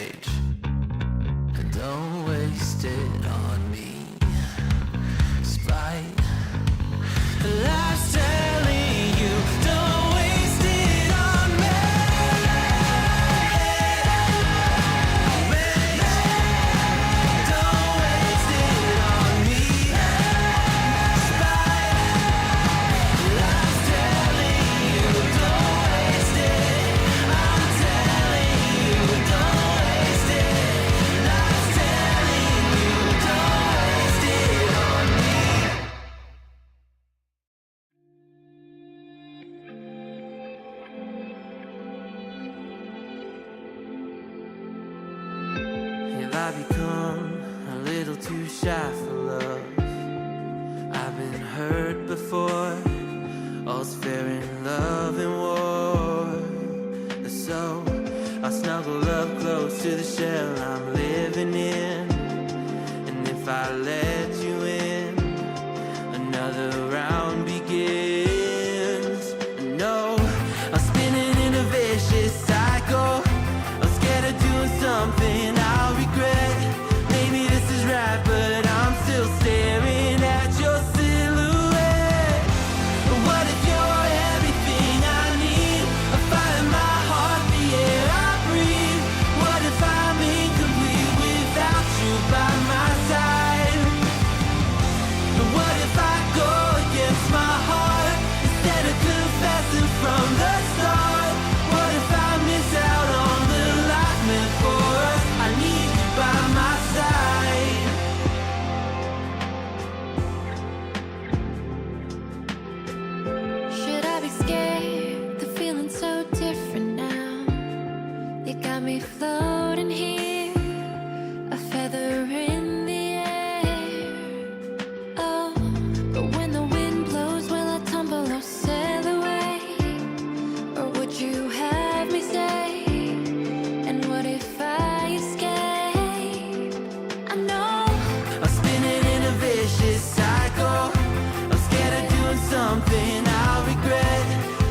rage. Don't waste it on me. Spite. Life's telling you, don't waste it on me. Don't waste it on me. Spite. Life's telling you, don't waste it. I'm telling you, don't waste it. Life's telling you, don't waste it on me. Have I become a little too shy for love? I've been hurt before. All's fair in love and war. So I'll snuggle up close to the shell I'm living in. And if I let you in, another round begins. No, I'm spinning in a vicious cycle. I'm scared of doing something I'll regret. Maybe this is right, but I'm still staring at your silhouette. What if you're everything I need? A fire in my heart, the air I breathe. What if I'm incomplete without you by my side? What if I go against my heart instead of confessing from the start? What if I miss out on the life meant for us? I need you by my side. Should I be scared? The feeling's so different now. You got me floating here, a feather in the air. Oh, but when the wind blows, will I tumble or sail away? Or would you have me stay? And what if I escape? I know I'm spinning in a vicious cycle. I'm scared of doing something I'll regret.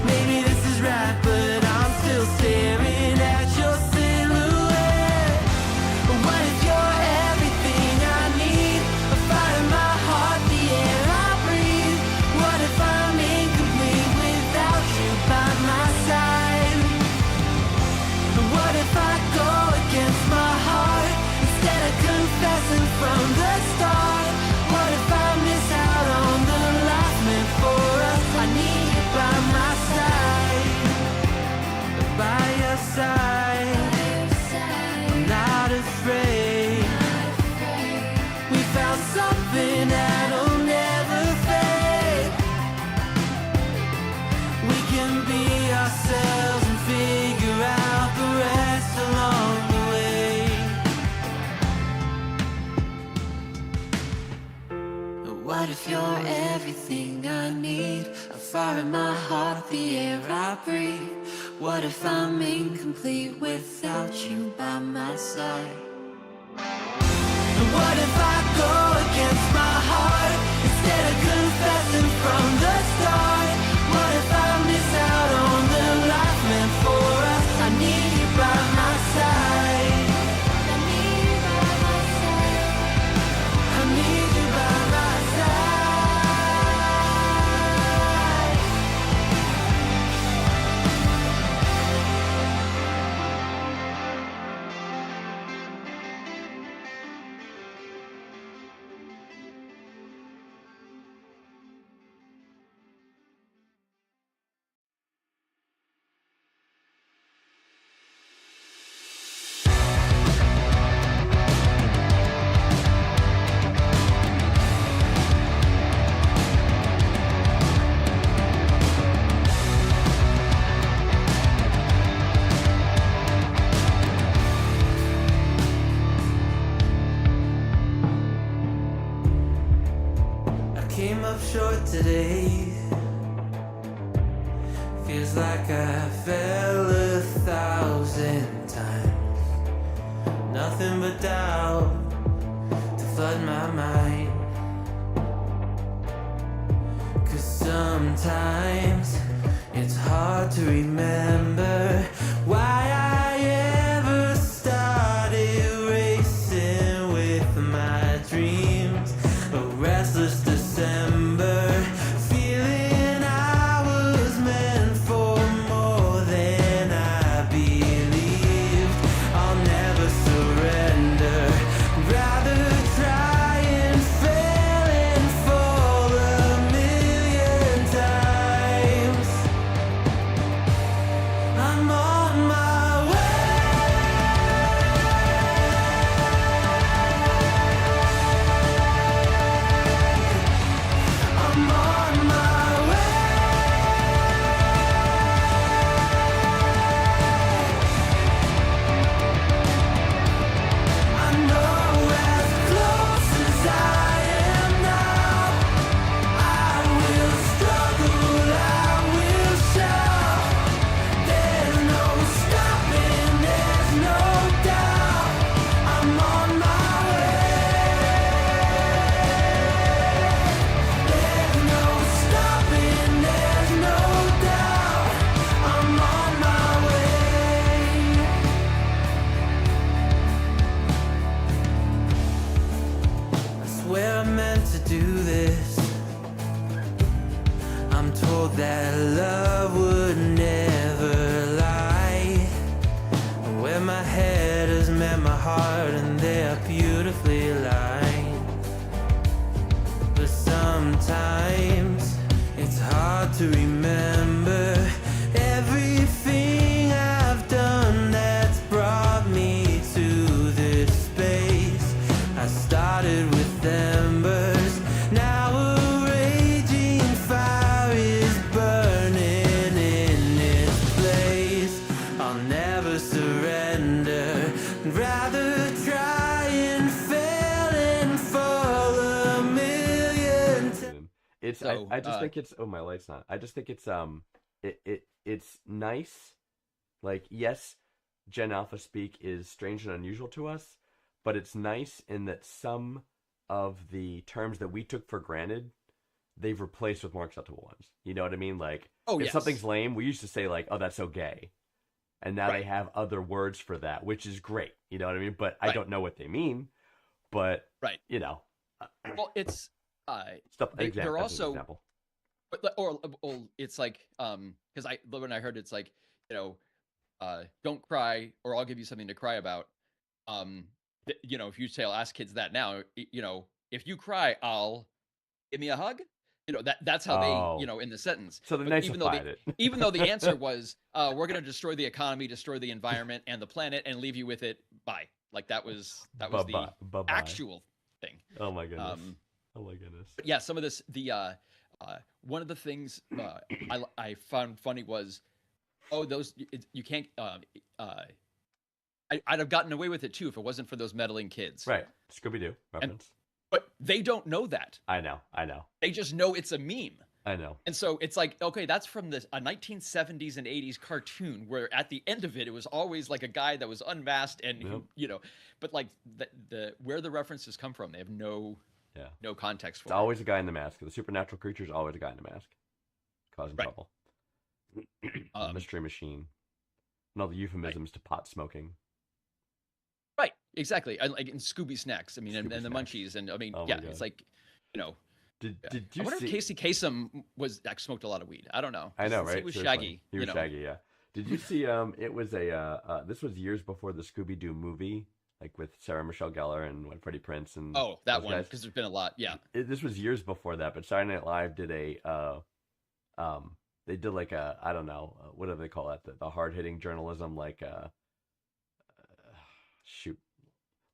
Maybe this is right, but I'm still staring at your silhouette. What if you're everything I need? A fire in my heart, the air I breathe. What if I'm incomplete without you by my side? What if I go against my heart instead of confessing from the start? What if I miss out on the life meant for us? I need you by my side, by your side. I'm not afraid. We found something that'll never fade. We can be ourselves and figure out the rest along the way. What if you're everything I need? A fire in my heart, the air I breathe. What if I'm incomplete without you by my side? What if I go against my heart instead of confessing from the start? What if I miss out on the life meant for us? I need you by my side. I need you by my side. I need you by my side. Came up short today. Feels like I fell 1,000 times. Nothing but doubt to flood my mind. 'Cause sometimes it's hard to remember why I ever started. my head has met my heart, and they are beautifully aligned. But sometimes it's hard to remember everything I've done that's brought me to this space. I started with embers, now a raging fire is burning in its place. I'll never surrender, rather try and fail and fall a million times. It's So, I just think it's my light's not. I just think it's it's nice. Like, yes, Gen Alpha speak is strange and unusual to us, but it's nice in that some of the terms that we took for granted, they've replaced with more acceptable ones. You know what I mean? Like, Oh, if yes. something's lame, we used to say like, "Oh, that's so gay," and now Right. they have other words for that, which is great. You know what I mean? But I Right. don't know what they mean. But Right. you know, Well, it's stuff. they're That's an also- example. or it's like because when I heard it's like, you know, don't cry or I'll give you something to cry about. You know, if you say I'll ask kids that now, you know, if you cry, I'll give me a hug. You know, that's how Oh. they, you know, in the sentence. So they But even though niceified it. even though the answer was we're going to destroy the economy, destroy the environment and the planet and leave you with it, bye. Like that was the Bye-bye. actual thing. Oh my goodness. Um, Oh my goodness. But yeah, some of this, one of the things I found funny was, oh, those you can't. I'd have gotten away with it too if it wasn't for those meddling kids. Right. Scooby Doo reference. But they don't know that. I know. They just know it's a meme. I know. And so it's like, okay, that's from a 1970s and 80s cartoon where at the end of it, it was always like a guy that was unmasked and, Yep. you know, but like the where the references come from, they have no context for It's always a guy in the mask. The supernatural creature is always a guy in the mask. Causing Right. trouble. The mystery machine. And all the euphemisms to pot smoking. Right, exactly. And like in Scooby Snacks, I mean, and Scooby the Snacks. Munchies, and I mean, Oh my yeah, God. it's like, you know, Did I you wonder see? if Casey Kasem was actually smoked a lot of weed. I don't know. I know, 'Cause right? He was Seriously. Shaggy. He you was know. Shaggy, yeah. Did you see? It was this was years before the Scooby Doo movie, like with Sarah Michelle Gellar and Freddie Prinze and. Oh, that those one, guys. because there's been a lot. Yeah. This was years before that, but Saturday Night Live did they did like a, I don't know, what do they call it? The hard hitting journalism, like shoot,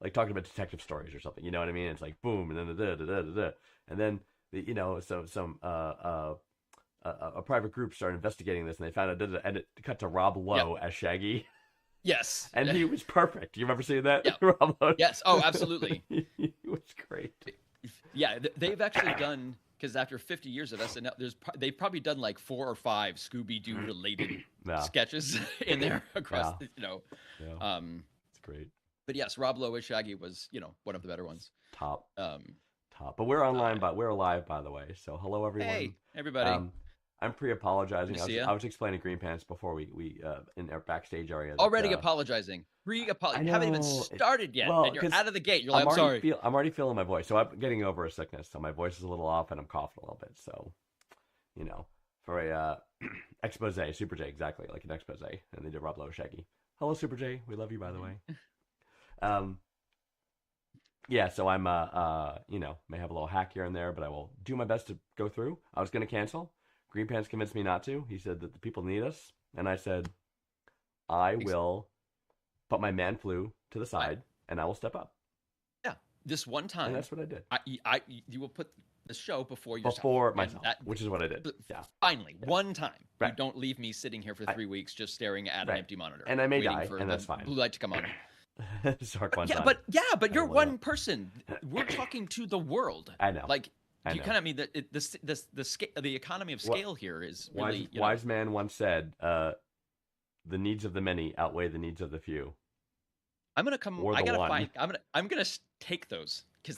like talking about detective stories or something. You know what I mean? It's like boom, and then and then you know, so some a private group started investigating this, and they found out, and it cut to Rob Lowe as Shaggy. Yes. And he was perfect. You remember seeing that? Yeah. Rob Lowe? Yes. Oh, absolutely. He was great. Yeah, they've actually done, because after 50 years of SNL, they've probably done like 4 or 5 Scooby Doo related Yeah. sketches in there across, Yeah. you know. Yeah. It's great. But yes, Rob Lowe as Shaggy was, you know, one of the better ones. Top. Um, But we're online, but we're live, by the way. So hello, everyone. hey, everybody. I'm pre-apologizing. Good to see I ya. was explaining Green Pants before we in our backstage area. that, Already apologizing. You haven't even started yet, well, and you're 'cause out of the gate. You're like, I'm sorry. I'm already feeling my voice. So I'm getting over a sickness. So my voice is a little off, and I'm coughing a little bit. So, you know, for a expose, Super J, exactly like an expose, and they did Rob Lowe Shaggy. Hello, Super J. We love you, by the way. Yeah, so I'm you know, may have a little hack here and there, but I will do my best to go through. I was going to cancel. Green Pants convinced me not to. He said that the people need us, and I said I will put my man flu to the side, and I will step up. Yeah, this one time, And that's what I did. You will put the show before yourself. Before And myself, that- which is what I did. Yeah. Finally, one time, you Right. don't leave me sitting here for 3 weeks just staring at an Right. empty monitor. And I may waiting die, for and the that's fine. blue light to come on. Sark one Yeah, time. but you're don't wanna- one person. We're talking to the world. I know. Like, I you know. kind of mean that the economy of scale here is really wise man once said, "The needs of the many outweigh the needs of the few." I'm gonna come. Or I the gotta one. find. I'm gonna take those because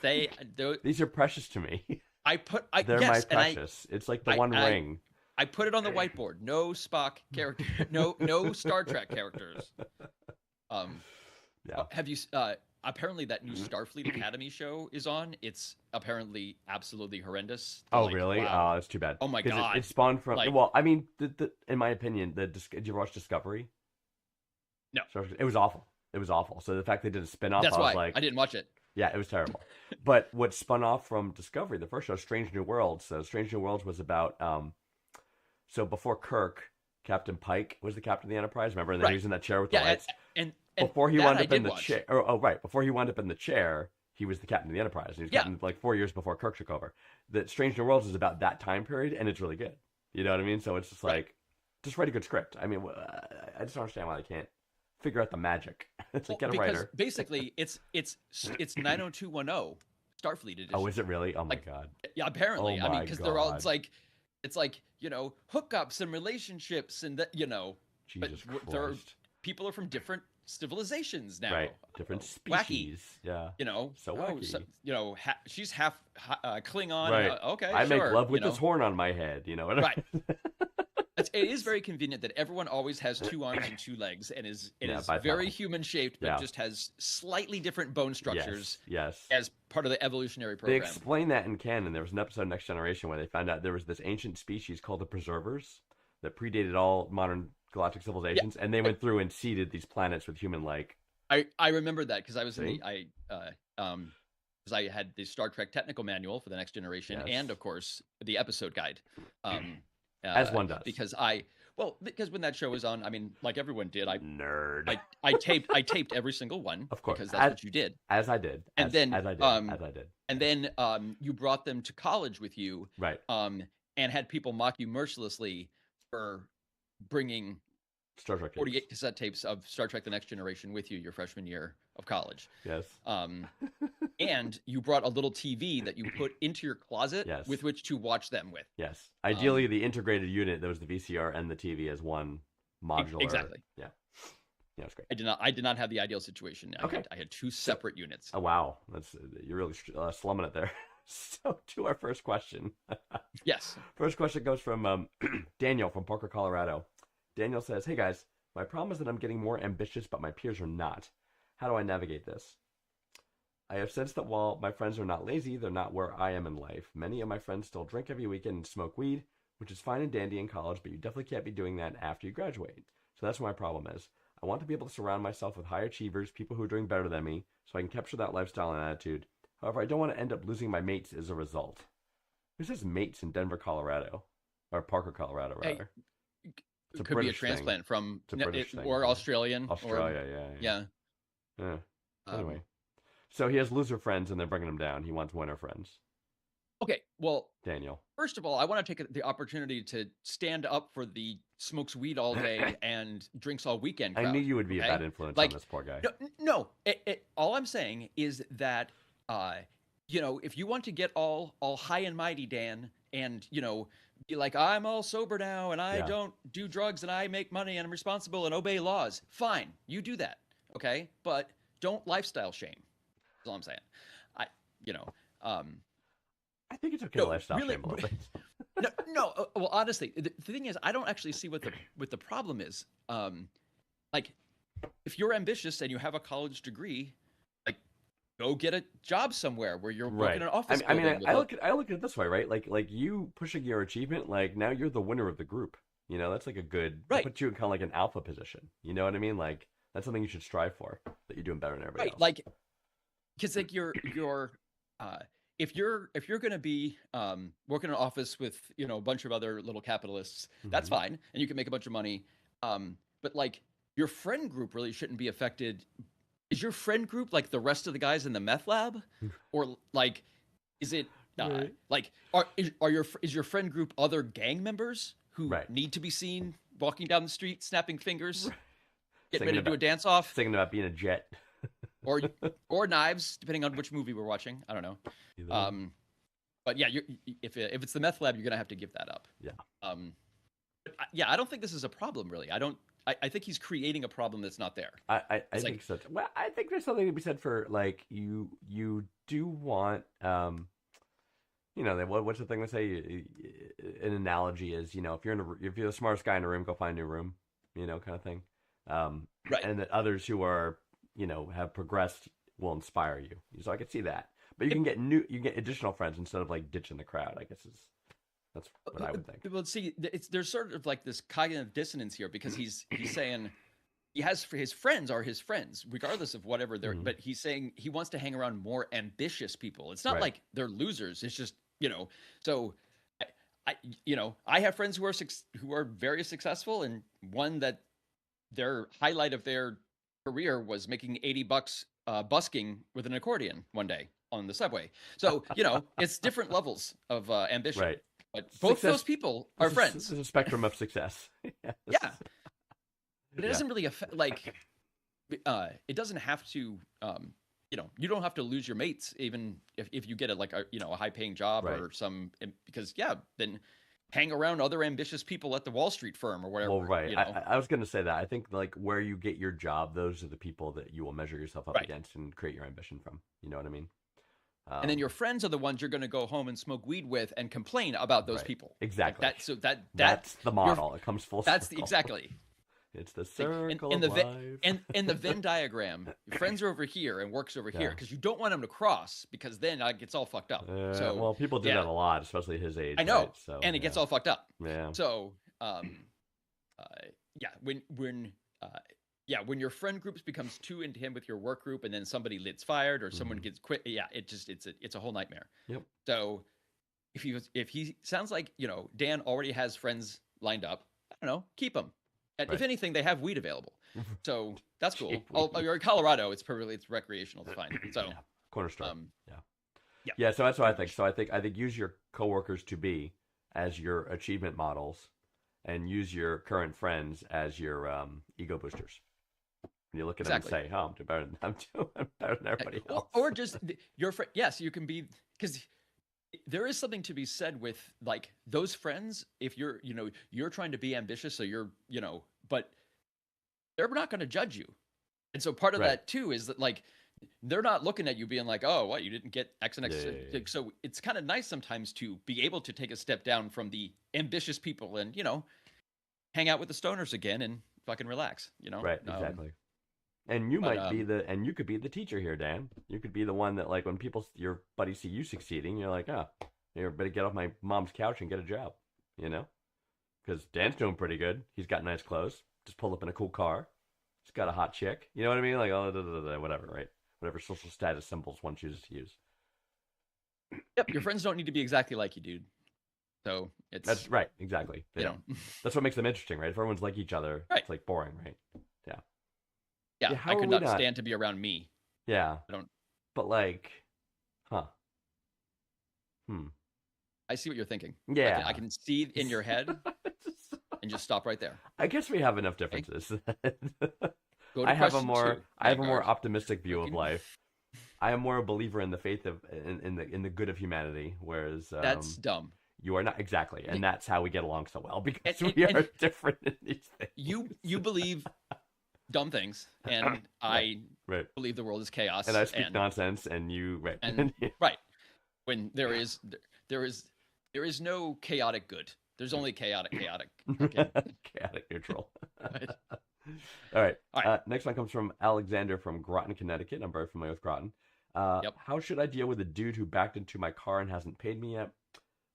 These are precious to me. They're yes, my and precious. It's like the I- One I- Ring. I put it on the whiteboard. No Spock character. No Star Trek characters. Yeah. Have you? Apparently, that new Starfleet Academy show is on. It's apparently absolutely horrendous. Oh, Like, really? wow. Oh, that's too bad. Oh my 'Cause God. It spawned from. Like- well, I mean, in my opinion, did you watch Discovery? No. It was awful. It was awful. So the fact they did a spin-off, That's I was why like, I didn't watch it. yeah, it was terrible. But what spun off from Discovery, the first show, Strange New Worlds. So Strange New Worlds was about so before Kirk, Captain Pike was the captain of the Enterprise. Remember, and then he was in that chair with the Yeah, lights. and Before he that wound I up in did the watch. chair. Oh, right. Before he wound up in the chair, he was the captain of the Enterprise. And he was Yeah. captain like 4 years before Kirk took over. The Strange New Worlds is about that time period, and it's really good. You know what I mean? So it's just Right. like, just write a good script. I mean, I just don't understand why they can't figure out the magic. It's like, get a because writer. basically it's 90210 Starfleet edition. Oh, is it really? Oh my like, god. Yeah, apparently. Oh I mean, my because they're all God. it's like hookups and relationships and that Jesus but there are, Christ. people are from different civilizations now. Right. Different Wacky. species. Yeah. So wacky. she's half Klingon. Right. Okay, I make sure, love with this horn on my head. You know what I Right. It is very convenient that everyone always has 2 arms and 2 legs and is bipedal. very human shaped, but Yeah. just has slightly different bone structures Yes. as part of the evolutionary They program. explain that in canon. There was an episode of Next Generation where they found out there was this ancient species called the Preservers that predated all modern galactic civilizations, and they went through and seeded these planets with human-like. I remember that because I was See? because I had the Star Trek technical manual for the Next Generation, Yes. and of course the episode guide. As one does. because when that show was on, I mean, like everyone did, Nerd. I taped every single one, Of course. because that's what you did. As I did. And then, as I did. um, as I did. And then you brought them to college with you, Right. and had people mock you mercilessly for bringing Star Trek. 48 cassette tapes of Star Trek: The Next Generation with you your freshman year of college. Yes. And you brought a little TV that you put into your closet Yes. with which to watch them with. Yes. Ideally, the integrated unit that was the VCR and the TV as one modular. Exactly. Yeah. Yeah, it's great. I did not have the ideal situation. Okay. I had 2 separate units. Oh wow, you're really slumming it there. So to our first question. Yes. First question goes from Daniel from Parker, Colorado. Daniel says, "Hey guys, my problem is that I'm getting more ambitious, but my peers are not. How do I navigate this? I have sensed that while my friends are not lazy, they're not where I am in life. Many of my friends still drink every weekend and smoke weed, which is fine and dandy in college, but you definitely can't be doing that after you graduate. So that's what my problem is. I want to be able to surround myself with high achievers, people who are doing better than me, so I can capture that lifestyle and attitude. However, I don't want to end up losing my mates as a result." Who says mates in Denver, Colorado? Or Parker, Colorado, Hey, rather. It's a Could be a British thing. transplant from It's a British thing, or yeah. Australian. Australia, Or, yeah. yeah. Anyway. So he has loser friends and they're bringing him down. He wants winner friends. Okay. Well, Daniel. first of all, I want to take the opportunity to stand up for the smokes weed all day and drinks all weekend crowd. I knew you would be okay? a bad influence Like, on this poor guy. No. All I'm saying is that, if you want to get all high and mighty, Dan, and be like, I'm all sober now and I Yeah. don't do drugs and I make money and I'm responsible and obey laws. Fine, you do that, okay? But don't lifestyle shame. That's all I'm saying. I think it's okay No, to lifestyle really- shame a little bit. No. Well, honestly, the thing is, I don't actually see what the problem is. Like, if you're ambitious and you have a college degree, like, go get a job somewhere where you're working in an office. I mean, building with I a- look at it this way, right? Like you pushing your achievement, like now you're the winner of the group. That's like a good Right. Put you in kind of like an alpha position. You know what I mean? Like that's something you should strive for. That you're doing better than everybody right, else. like, because like if you're going to be working in an office with a bunch of other little capitalists, that's Mhm. fine, and you can make a bunch of money. But like your friend group really shouldn't be affected. Is your friend group like the rest of the guys in the meth lab, or like is it Right. like is your friend group other gang members who Right. need to be seen walking down the street snapping fingers, getting Singing ready to do a about- dance off, Thinking about being a jet. or knives, depending on which movie we're watching. I don't know. Either. But yeah, if it's the meth lab, you're gonna have to give that up. Yeah. But I don't think this is a problem really. I think he's creating a problem that's not there. I It's think so. Well, I think there's something to be said for like you do want what's the thing they say? An analogy is if you're the smartest guy in a room, go find a new room, kind of thing. Right. And that others who are have progressed will inspire you. So I could see that. But you can get additional friends instead of like ditching the crowd. I guess that's what I would think. Well, see, there's sort of like this cognitive dissonance here because he's saying, he has for his friends are his friends, regardless of whatever they're. Mhm. But he's saying he wants to hang around more ambitious people. It's not Right. like they're losers. It's just So, I have friends who are very successful, and one that their highlight of their career was making $80 busking with an accordion one day on the subway. So it's different levels of ambition. Right. But both Success- those people are friends. There's a spectrum of success. Yeah. But it Yeah. doesn't really affect it doesn't have to you don't have to lose your mates even if you get a high paying job Right. or because then hang around other ambitious people at the Wall Street firm or whatever. Well, right. You know? I was going to say that. I think like where you get your job, those are the people that you will measure yourself up Right. against and create your ambition from. You know what I mean? And then your friends are the ones you're going to go home and smoke weed with and complain about those Right. people. Exactly. That's the model. It comes full circle. exactly. It's the circle in of the life. in the Venn diagram, your friends are over here and works over here Yeah. because you don't want them to cross because then it gets all fucked up. Well, people do yeah. that a lot, especially his age. I know, right? So, and it gets all fucked up. Yeah. So, when your friend groups becomes too into him with your work group, and then somebody gets fired or someone gets quit, it's a whole nightmare. Yep. So, if he sounds like Dan already has friends lined up, I don't know, keep them. And if Right. anything, they have weed available, so that's cool. Cheap You're in Colorado; it's recreational, it's fine. So, Yeah. Corner store. yeah. Yeah, so that's what I think. So I think use your coworkers to be as your achievement models, and use your current friends as your ego boosters. And you look at Exactly. them and say, "Oh, I'm doing better than everybody else." or just your friend. Yes, you can be, because there is something to be said with like those friends. If you're you're trying to be ambitious, so but they're not going to judge you, and so part of Right. that too is that like they're not looking at you being like, oh, what, you didn't get X and X. Yeah. So it's kind of nice sometimes to be able to take a step down from the ambitious people and hang out with the stoners again and fucking relax. Right, exactly. And you but, might be you could be the teacher here, Dan. You could be the one that, like, when your buddies see you succeeding, you're like, oh, you better get off my mom's couch and get a job, Because Dan's doing pretty good. He's got nice clothes. Just pulled up in a cool car. He's got a hot chick. You know what I mean? Like, whatever, right? Whatever social status symbols one chooses to use. Yep, your friends don't need to be exactly like you, dude. So That's right, exactly. They don't. That's what makes them interesting, right? If everyone's like each other, Right. it's like boring, right? Yeah, how I are could we not stand to be around me. Yeah. I don't. But like, huh? I see what you're thinking. Yeah. I can see in your head and just stop right there. I guess we have enough differences. Go to I have a question more two, I have a more Vanguard. optimistic view of life. I am more a believer in the faith of in the good of humanity, whereas That's dumb. you are not exactly, and that's how we get along so well because And- we and- are different in these things. You believe dumb things, and I Right. believe the world is chaos. And I speak nonsense, and you right. and right when there is no chaotic good. There's only chaotic. Okay. Chaotic neutral. Right. All right. All right. Next one comes from Alexander from Groton, Connecticut. I'm very familiar with Groton. Yep. How should I deal with a dude who backed into my car and hasn't paid me yet?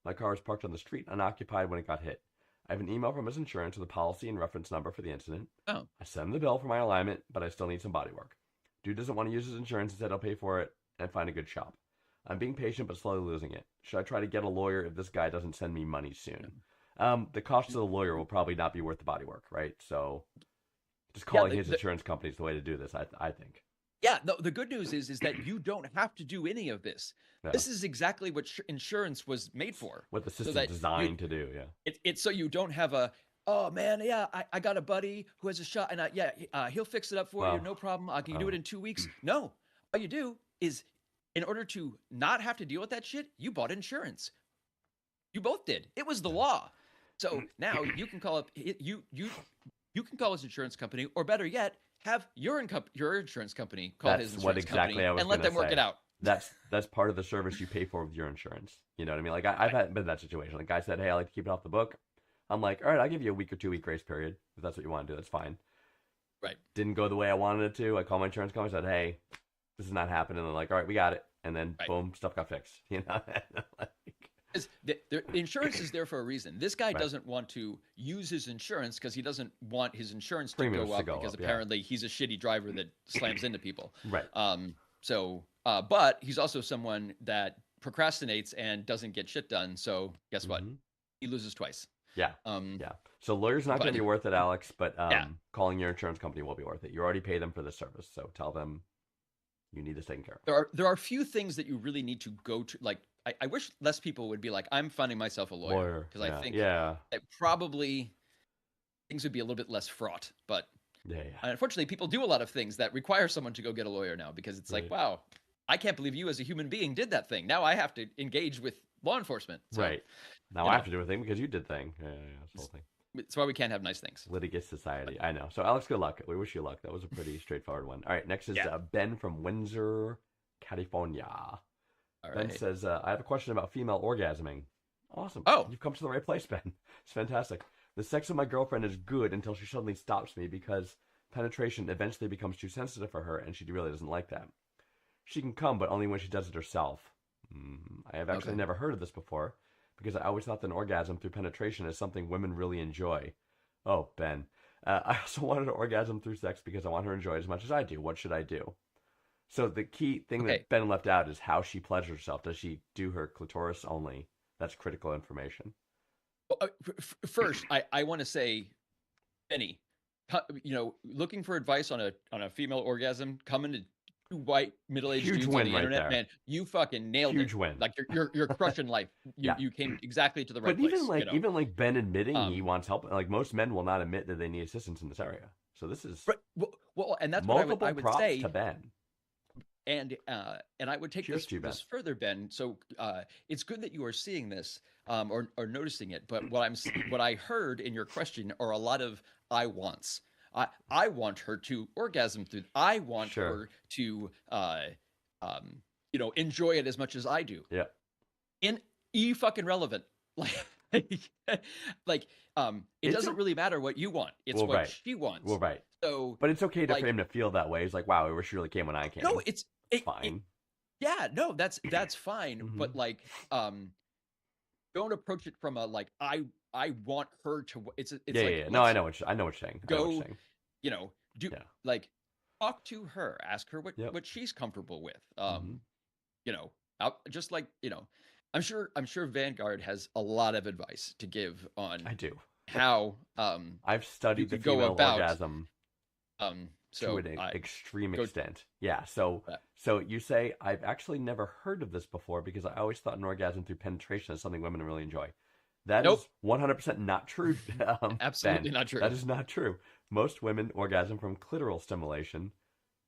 My car was parked on the street unoccupied when it got hit. I have an email from his insurance with a policy and reference number for the incident. Oh. I sent him the bill for my alignment, but I still need some body work. Dude doesn't want to use his insurance and said I'll pay for it and find a good shop. I'm being patient but slowly losing it. Should I try to get a lawyer if this guy doesn't send me money soon? The cost of the lawyer will probably not be worth the body work, right? So just calling his insurance company is the way to do this, I think. Yeah, the good news is that you don't have to do any of this. Yeah. This is exactly what insurance was made for. What the system's that designed to do, yeah. It's so you don't have oh man, yeah, I got a buddy who has a shot, and he'll fix it up for Wow. you, no problem. Can you do it in 2 weeks? No, all you do is, in order to not have to deal with that shit, you bought insurance. You both did. It was the law. So now you can call up you can call his insurance company, or better yet, have your insurance company call his That's what insurance exactly company I was and let gonna them work say. it out. That's part of the service you pay for with your insurance. You know what I mean? Like I've been in that situation. The guy said, "Hey, I like to keep it off the book." I'm like, "All right, I'll give you a week or 2 week grace period if that's what you want to do. That's fine." Right. Didn't go the way I wanted it to. I called my insurance company. Said, "Hey, this is not happening." And they're like, "All right, we got it." And then Right. boom, stuff got fixed. You know, like, The insurance is there for a reason. This guy Right. doesn't want to use his insurance because he doesn't want his insurance to Premiums go to up go because up, yeah. apparently he's a shitty driver that slams into people. Right. But he's also someone that procrastinates and doesn't get shit done. So guess what? Mhm. He loses twice. Yeah. Um, Yeah. So lawyer's not going to but- be worth it, Alex, but Yeah. calling your insurance company will be worth it. You already pay them for the service, so tell them you need this taken care of. There are few things that you really need to go to. Like, I wish less people would be like, I'm finding myself a lawyer, because yeah. I think Yeah. that probably things would be a little bit less fraught. But Yeah. unfortunately, people do a lot of things that require someone to go get a lawyer now, because it's like, Right. wow, I can't believe you as a human being did that thing. Now I have to engage with law enforcement. So Right. Now you I know. have to do a thing because you did thing. Yeah. This whole thing. It's why we can't have nice things. Litigious society. I know. So Alex, good luck. We wish you luck. That was a pretty straightforward one. All right. Next is Yeah. Ben from Windsor, California. All Ben right. says, I have a question about female orgasming. Awesome. Oh. You've come to the right place, Ben. It's fantastic. The sex with my girlfriend is good until she suddenly stops me because penetration eventually becomes too sensitive for her and she really doesn't like that. She can come, but only when she does it herself. I have actually Okay. never heard of this before because I always thought that an orgasm through penetration is something women really enjoy. Oh, Ben. I also wanted an orgasm through sex because I want her to enjoy it as much as I do. What should I do? So the key thing Okay. that Ben left out is how she pleasures herself. Does she do her clitoris only? That's critical information. Well, first, I want to say, Benny, looking for advice on a female orgasm, coming to two white middle-aged Huge dudes on win the right internet, there. man, you fucking nailed Huge it. win. Like you're crushing life. Yeah. You came exactly to the right But place. even like Ben admitting he Um, wants help, like most men will not admit that they need assistance in this area. So this is Right, well, and that's multiple what I would props say. to Ben. And I would take Cheers this, to you, Ben. this further, Ben. So it's good that you are seeing this or noticing it. But what I heard in your question are a lot of I wants. I want her to orgasm through. I want Sure. her to enjoy it as much as I do. Yeah. Fucking relevant. Like it It's doesn't really matter what you want. It's Well, what right. she wants. Well, right. So But it's okay to, Like- for him to feel that way. He's like, wow, I wish she really came when I came. no, it's fine. yeah, no, that's fine. But Mhm. like, don't approach it from a like I want her to. It's yeah, like yeah. No, I let's, know what I know what you're saying. I know what you're Go- saying. Do Yeah. like talk to her, ask her Yep. what she's comfortable with. Mhm. Just like I'm sure Vanguard has a lot of advice to give on I do. how I've studied the could go female about, orgasm so to an I- extreme go- extent. Yeah. So Uh, so you say I've actually never heard of this before because I always thought an orgasm through penetration is something women really enjoy. That Nope. is 100% not true. Absolutely Ben. not true. That is not true. Most women orgasm from clitoral stimulation,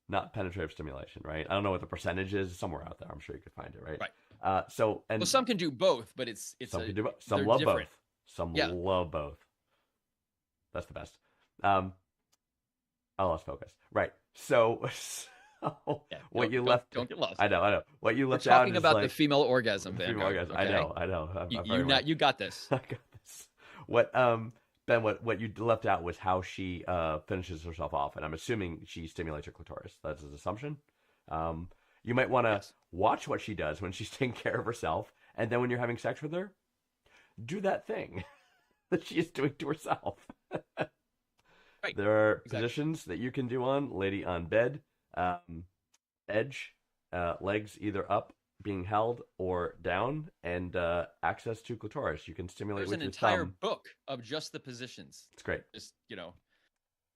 not penetrative stimulation, right? I don't know what the percentage is. Somewhere out there, I'm sure you could find it, right? Right. And well, some can do both, but it's some a, can do both. Some they're love different. both. Some Yeah. love both. That's the best. I lost focus. Right. So, Yeah, what you don't- left. Don't get lost. I know. What you We're left out talking is about like, the female orgasm, female Vanguard. orgasm. Okay? I know. I'm You, very you, well. not, you got this. I got this. What Ben, what you left out was how she finishes herself off, and I'm assuming she stimulates her clitoris. That's his assumption. You might want to Yes. watch what she does when she's taking care of herself, and then when you're having sex with her, do that thing that she is doing to herself. Right. There are Exactly. positions that you can do on lady on bed, edge, legs either up, being held or down, and access to clitoris. You can stimulate There's with an your entire thumb. book of just the positions. It's great. Just you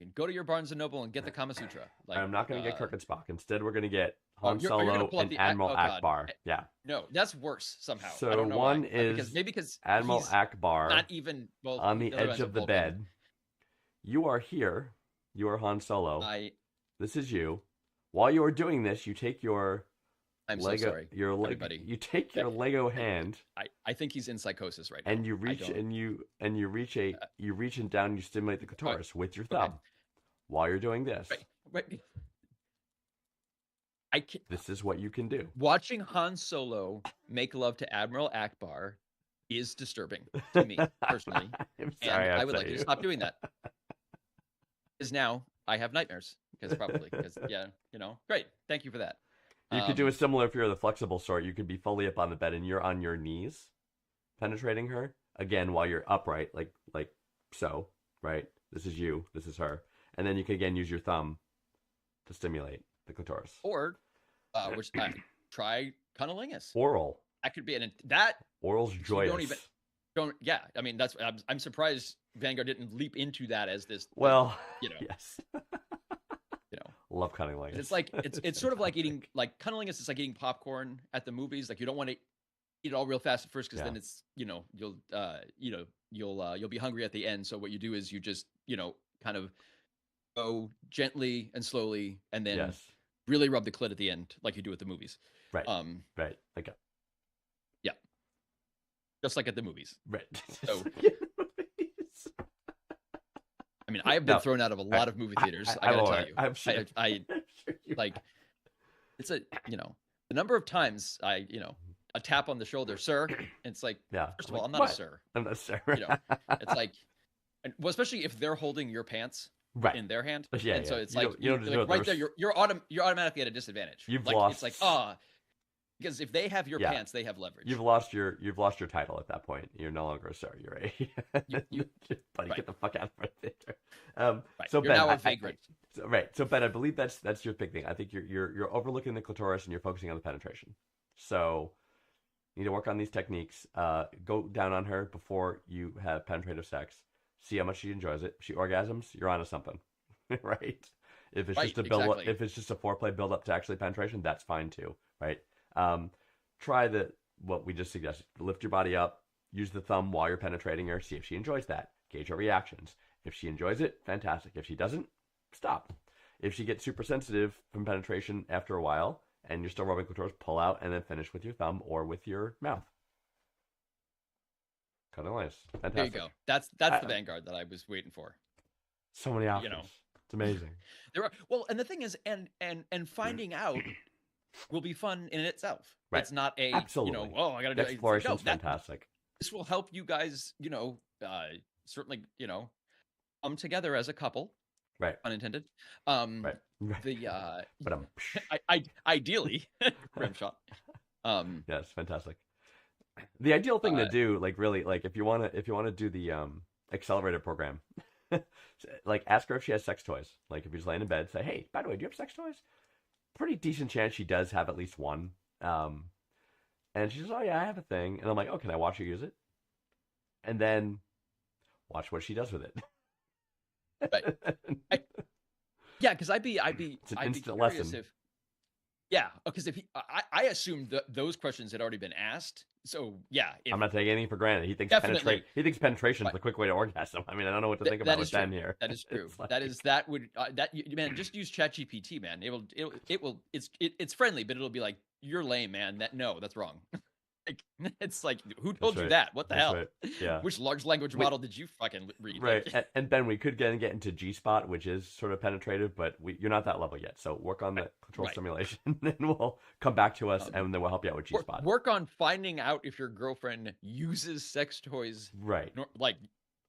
can go to your Barnes and Noble and get the Kama Sutra. Like, I'm not going to get Kirk and Spock. Instead, we're going to get Oh, Han you're gonna Solo pull up and the Admiral oh, God. Akbar. Yeah, No, that's worse somehow. So I don't know one why. is because Admiral he's Akbar not even well on the other edge one's a of the Vulcan. bed. You are here. You are Han Solo. This is you. While you are doing this, you take your I'm Lego, so sorry. your Lego, everybody. you take your Lego hand I think he's in psychosis right now. and you reach don't- and you reach you reach and down. You stimulate the clitoris with your okay. thumb. While you're doing this, Right. I can, this is what you can do. watching Han Solo make love to Admiral Akbar is disturbing to me personally, I'm and sorry, I would upset like you to you. stop doing that. Because now I have nightmares. Because great. Thank you for that. You could do a similar if you're the flexible sort. You could be fully up on the bed and you're on your knees, penetrating her again while you're upright, like so, right? This is you, this is her, and then you can again use your thumb to stimulate the clitoris. Or, which try cunnilingus. Oral. That could be that. Oral's joyous. Don't. Yeah, I mean that's. I'm surprised Vanguard didn't leap into that as this. Well, yes. Love cunnilingus. It's like it's sort of like eating like cunnilingus is like eating popcorn at the movies. Like you don't want to eat it all real fast at first because then it's you'll be hungry at the end. So what you do is you just kind of go gently and slowly and then really rub the clit at the end like you do at the movies. Right. Right. Okay. Yeah. Just like at the movies. Right. So. I mean, I've been thrown out of a lot of movie theaters. I gotta tell you, I'm sure. I like it's the number of times a tap on the shoulder, sir. And it's like, first of all, I'm not a sir. I'm not a sir. It's like, well, especially if they're holding your pants in their hand. Yeah. And so it's you don't like right there, you're automatically at a disadvantage. You've like, lost. It's like because if they have your pants, they have leverage. You've lost your title at that point. You're no longer a sir. You're buddy, get the fuck out of my theater. Right. So you're Ben, now a vagrant. So Ben, I believe that's your big thing. I think you're overlooking the clitoris and you're focusing on the penetration. So you need to work on these techniques. Go down on her before you have penetrative sex. See how much she enjoys it. If she orgasms, you're onto something, right? If it's just a build up, if it's just a foreplay build up to actually penetration, that's fine too, right? Try what we just suggested. Lift your body up, use the thumb while you're penetrating her, see if she enjoys that. Gauge her reactions. If she enjoys it, fantastic. If she doesn't, stop. If she gets super sensitive from penetration after a while and you're still rubbing clitoris, pull out and then finish with your thumb or with your mouth. Kind of nice. Fantastic. There you go. That's the Vanguard that I was waiting for. So many options. It's amazing. And the thing is, and finding out will be fun in itself. Right. It's not a absolutely. I gotta do it. Exploration's fantastic. This will help you guys, certainly, come together as a couple. Right. Unintended. Right. The but ideally, rim shot. Yes, fantastic. The ideal thing to do, like really, like if you want to do the accelerator program, like ask her if she has sex toys. Like if you're just laying in bed, say, hey, by the way, do you have sex toys? Pretty decent chance she does have at least one. And she says, oh yeah, I have a thing. And I'm like, oh, can I watch her use it? And then watch what she does with it. Right. Because I'd be instant curious lesson. Because if I assumed that those questions had already been asked. So yeah, I'm not taking anything for granted. He thinks penetration is the quick way to orgasm. I mean, I don't know what to think about with Ben here. That is true. Man, just use ChatGPT, man. It's friendly, but it'll be like, you're lame, man. That's wrong. It's like, who told you that? What the hell? Right. Yeah. Which large language model did you fucking read? Right. And Ben, we could get into G-spot, which is sort of penetrative, but you're not that level yet. So work on the control stimulation, and we'll come back to us, and then we'll help you out with G-spot. Work on finding out if your girlfriend uses sex toys, right? Like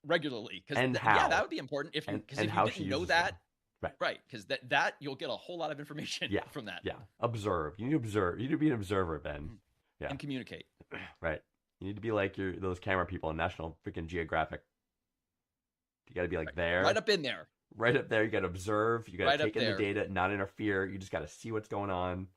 regularly, and how? That would be important. If you didn't know that. Right, because that you'll get a whole lot of information from that. Yeah, observe. You need to observe. You need to be an observer, Ben. Yeah. And communicate. Right. You need to be like those camera people in National freaking Geographic. You got to be like there. Right up in there. Right up there. You got to observe. You got to take in the data, not interfere. You just got to see what's going on.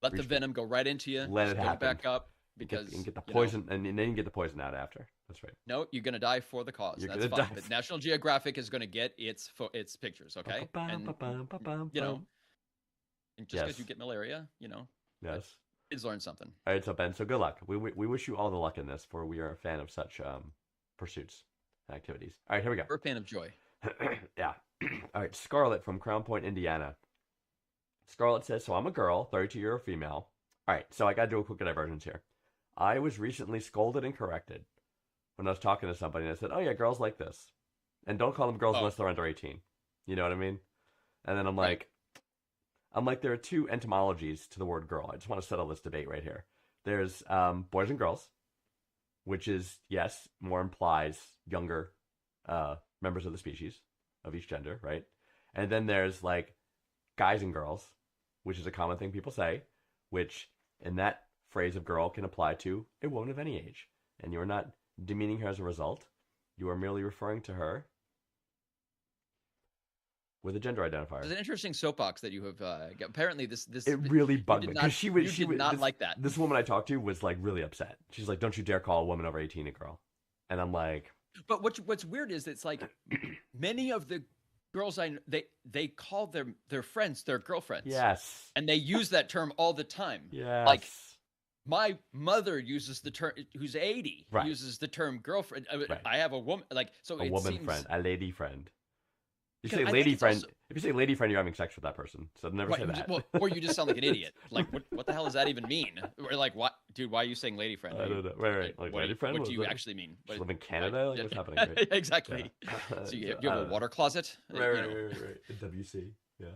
Let the venom go right into you. Let it happen. Back up because you can get the poison, and then you can get the poison out after. That's right. No, you're gonna die for the cause. That's fine. But National Geographic is gonna get its pictures, okay? And just because you get malaria, Yes. Kids learn something. All right, so Ben, so good luck. We wish you all the luck in this, for we are a fan of such pursuits and activities. All right, here we go. We're a fan of joy. Yeah. All right, Scarlett from Crown Point, Indiana. Scarlett says, so I'm a girl, 32-year-old female. All right, so I got to do a quick divergence here. I was recently scolded and corrected when I was talking to somebody, and I said, oh yeah, girls like this. And don't call them girls unless they're under 18. You know what I mean? And then I'm like, there are two etymologies to the word girl. I just want to settle this debate right here. There's boys and girls, which is, yes, more implies younger members of the species of each gender, right? And then there's like guys and girls, which is a common thing people say, which in that phrase of girl can apply to a woman of any age. and you are not demeaning her as a result. You are merely referring to her with a gender identifier. It's an interesting soapbox that you have. Apparently, this It really bugged me did because not- she was you she did was not this, like that. This woman I talked to was like really upset. She's like, "Don't you dare call a woman over 18 a girl," and I'm like, But what's weird is it's like many of the girls I know, they call their friends their girlfriends. "Yes, And they use that term all the time. yes." Like my mother uses the term, who's 80, Right. uses the term girlfriend. Right. I have a woman, like, so a it woman seems, friend, a lady friend. You Can- say I think lady it's friend. also- If you say lady friend, you're having sex with that person. So never say Right, that. well, or you just sound like an idiot. Like, what the hell does that even mean? Or like, what, dude? Why are you saying lady friend? I don't know. Right. Like what lady friend. What What do is you that? actually mean? She What- live in Canada? Like, yeah. what's happening? Right? Exactly. Yeah. So you I have don't a water closet. know. you Right, know. right. WC. Yeah.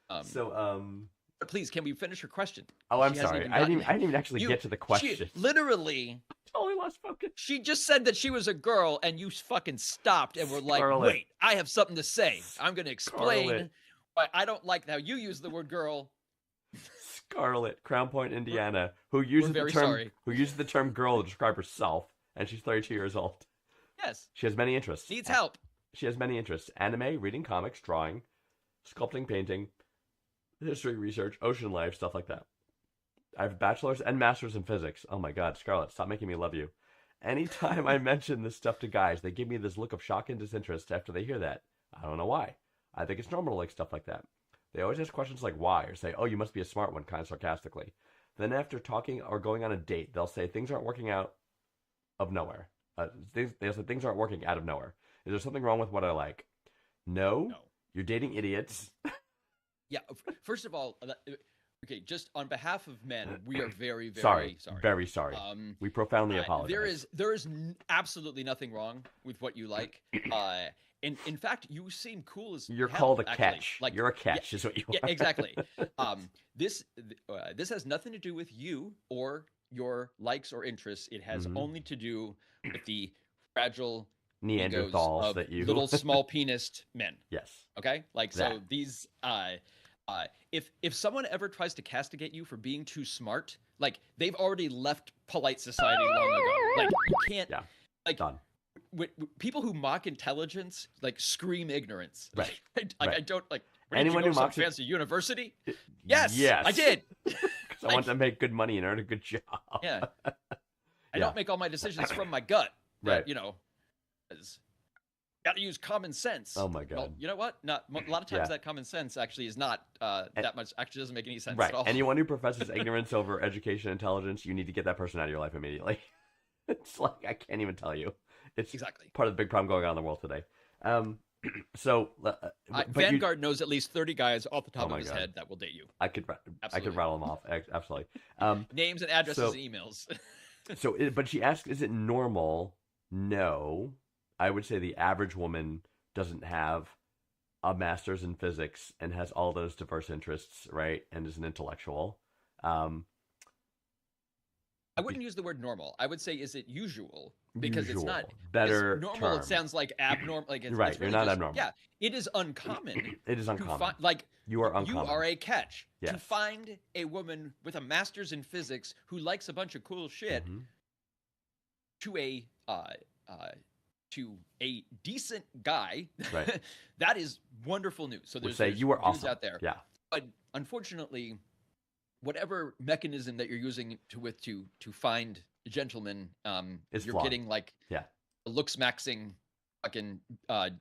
Um, So but please, can we finish her question? Oh, I'm She hasn't sorry. even I didn't. gotten- I didn't even actually You- get to the She question. literally, Totally lost focus. she just said that she was a girl, and you fucking stopped and were like, Scarlet. "Wait, I have something to say. I'm going to explain Scarlet. why I don't like how you use the word girl." Scarlett, Crown Point, Indiana, who uses the very term sorry. who uses the term girl to describe herself, and she's 32 years old. Yes, She has many interests. needs help. She has many interests: anime, reading comics, drawing, sculpting, painting, history, research, ocean life, stuff like that. I have a bachelor's and master's in physics. Oh my God, Scarlett, stop making me love you. Anytime I mention this stuff to guys, they give me this look of shock and disinterest after they hear that. I don't know why. I think it's normal to like stuff like that. They always ask questions like why, or say, "Oh, you must be a smart one," kind of sarcastically. Then after talking or going on a date, they'll say things aren't working out of nowhere. They'll say things aren't working out of nowhere. Is there something wrong with what I like? No. No. You're dating idiots. Yeah. First of all, okay, just on behalf of men, we are very, very sorry. sorry. Very sorry. We profoundly apologize. There is absolutely nothing wrong with what you like. In fact, you seem cool as You're hell, called a actually. catch. Like, You're a catch, is what you yeah, are. exactly. This has nothing to do with you or your likes or interests. It has Mhm. only to do with the fragile egos Neanderthals of that you little small penised men. Yes. Okay, like so That. these. If someone ever tries to castigate you for being too smart, like they've already left polite society long ago. Like you can't. Yeah. Like Done. people who mock intelligence like scream ignorance. Right. I Right. don't like. Anyone did you go who to some mocks it- fancy university? Yes. Yes. I did. Because I want to make good money and earn a good job. Yeah. I Yeah. don't make all my decisions from my gut. That, Right. You know, got to use common sense. Oh my Well, God. you know what? Not a lot of times Yeah. that common sense actually is not that much. Actually, doesn't make any sense Right. at all. Anyone who professes ignorance over education and intelligence, you need to get that person out of your life immediately. It's like I can't even tell you. It's Exactly. part of the big problem going on in the world today. So, but you- Vanguard knows at least 30 guys off the top Oh my of his God. head that will date you. I could Absolutely. rattle them off. Absolutely. Names and addresses So- and emails. But she asked, is it normal? No. I would say the average woman doesn't have a master's in physics and has all those diverse interests, right? And is an intellectual. I wouldn't use the word normal. I would say, is it usual? Because it's not. Usual. Better it's normal. term. It sounds like abnormal. Like it's, Right, it's you're really not just- abnormal. Yeah, it is uncommon. It is to uncommon. find, like You are uncommon. you are a catch. To Yes. find a woman with a master's in physics who likes a bunch of cool shit Mhm. to a decent guy, Right. that is wonderful news. So Would there's, say there's you are dudes awesome. out there. Yeah. But unfortunately, whatever mechanism that you're using to find a gentleman, It's you're flawed. getting like Yeah. looks maxing fucking giga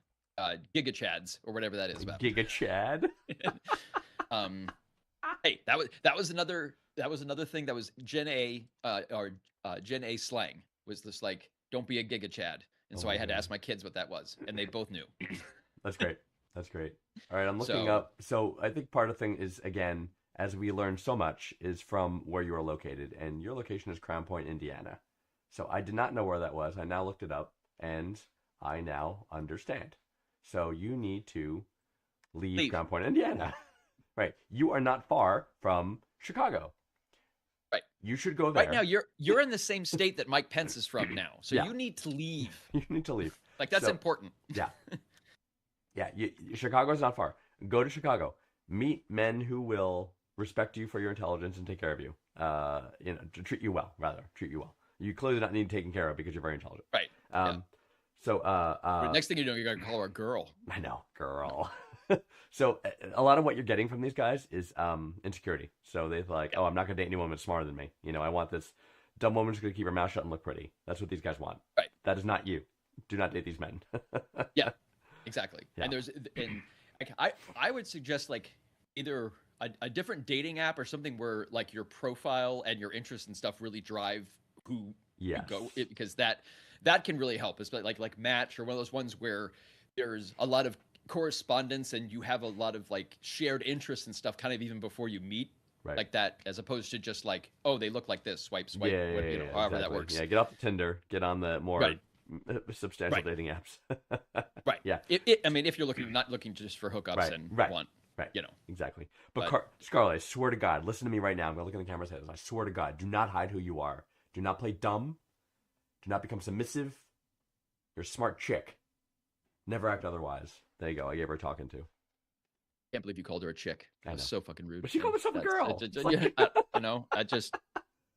chads or whatever that is about. Giga Chad. Hey, that was another thing that was Gen A Gen A slang, was this like, don't be a giga chad. And Oh so my I had to God. ask my kids what that was, and they both knew. That's great. That's great. All right, I'm looking So- up. So I think part of the thing is, again, as we learned so much, is from where you are located. And your location is Crown Point, Indiana. So I did not know where that was. I now looked it up, and I now understand. So you need to leave Crown Point, Indiana. Right. You are not far from Chicago. Right. You should go there. Right now, you're in the same state that Mike Pence is from now, so Yeah. you need to leave. You need to leave. Like that's So- important. Yeah. Yeah, Chicago's not far. Go to Chicago. Meet men who will respect you for your intelligence and take care of you. To treat you well, rather. Treat you well. You clearly not need taken care of because you're very intelligent. Right. So But next thing you know, you're gonna call her a girl. I know, girl. So a lot of what you're getting from these guys is insecurity. So they're like, oh, I'm not gonna date any woman smarter than me. You know, I want this dumb woman who's gonna keep her mouth shut and look pretty. That's what these guys want. Right. That is not you. Do not date these men. Yeah, exactly. Yeah. And I would suggest like either a different dating app or something where like your profile and your interests and stuff really drive who you go, because that can really help. It's like Match or one of those ones where there's a lot of correspondence and you have a lot of like shared interests and stuff kind of even before you meet. Right. Like that, as opposed to just like, oh, they look like this, swipe, Yeah, you know, however that exactly. works. Yeah, get off the Tinder, get on the more Right. substantial Right. dating apps. Right. Yeah. I mean, if you're not looking just for hookups Right, and right, want, right. you know. Exactly. But, But- Scarlett, I swear to God, listen to me right now. I'm going to look in the camera and say this. I swear to God, do not hide who you are. Do not play dumb. Do not become submissive. You're a smart chick. Never act otherwise. There you go. I gave her a talking to. Can't believe you called her a chick. I That was know. so fucking rude. But she called herself a girl. It's It's like- I know. I just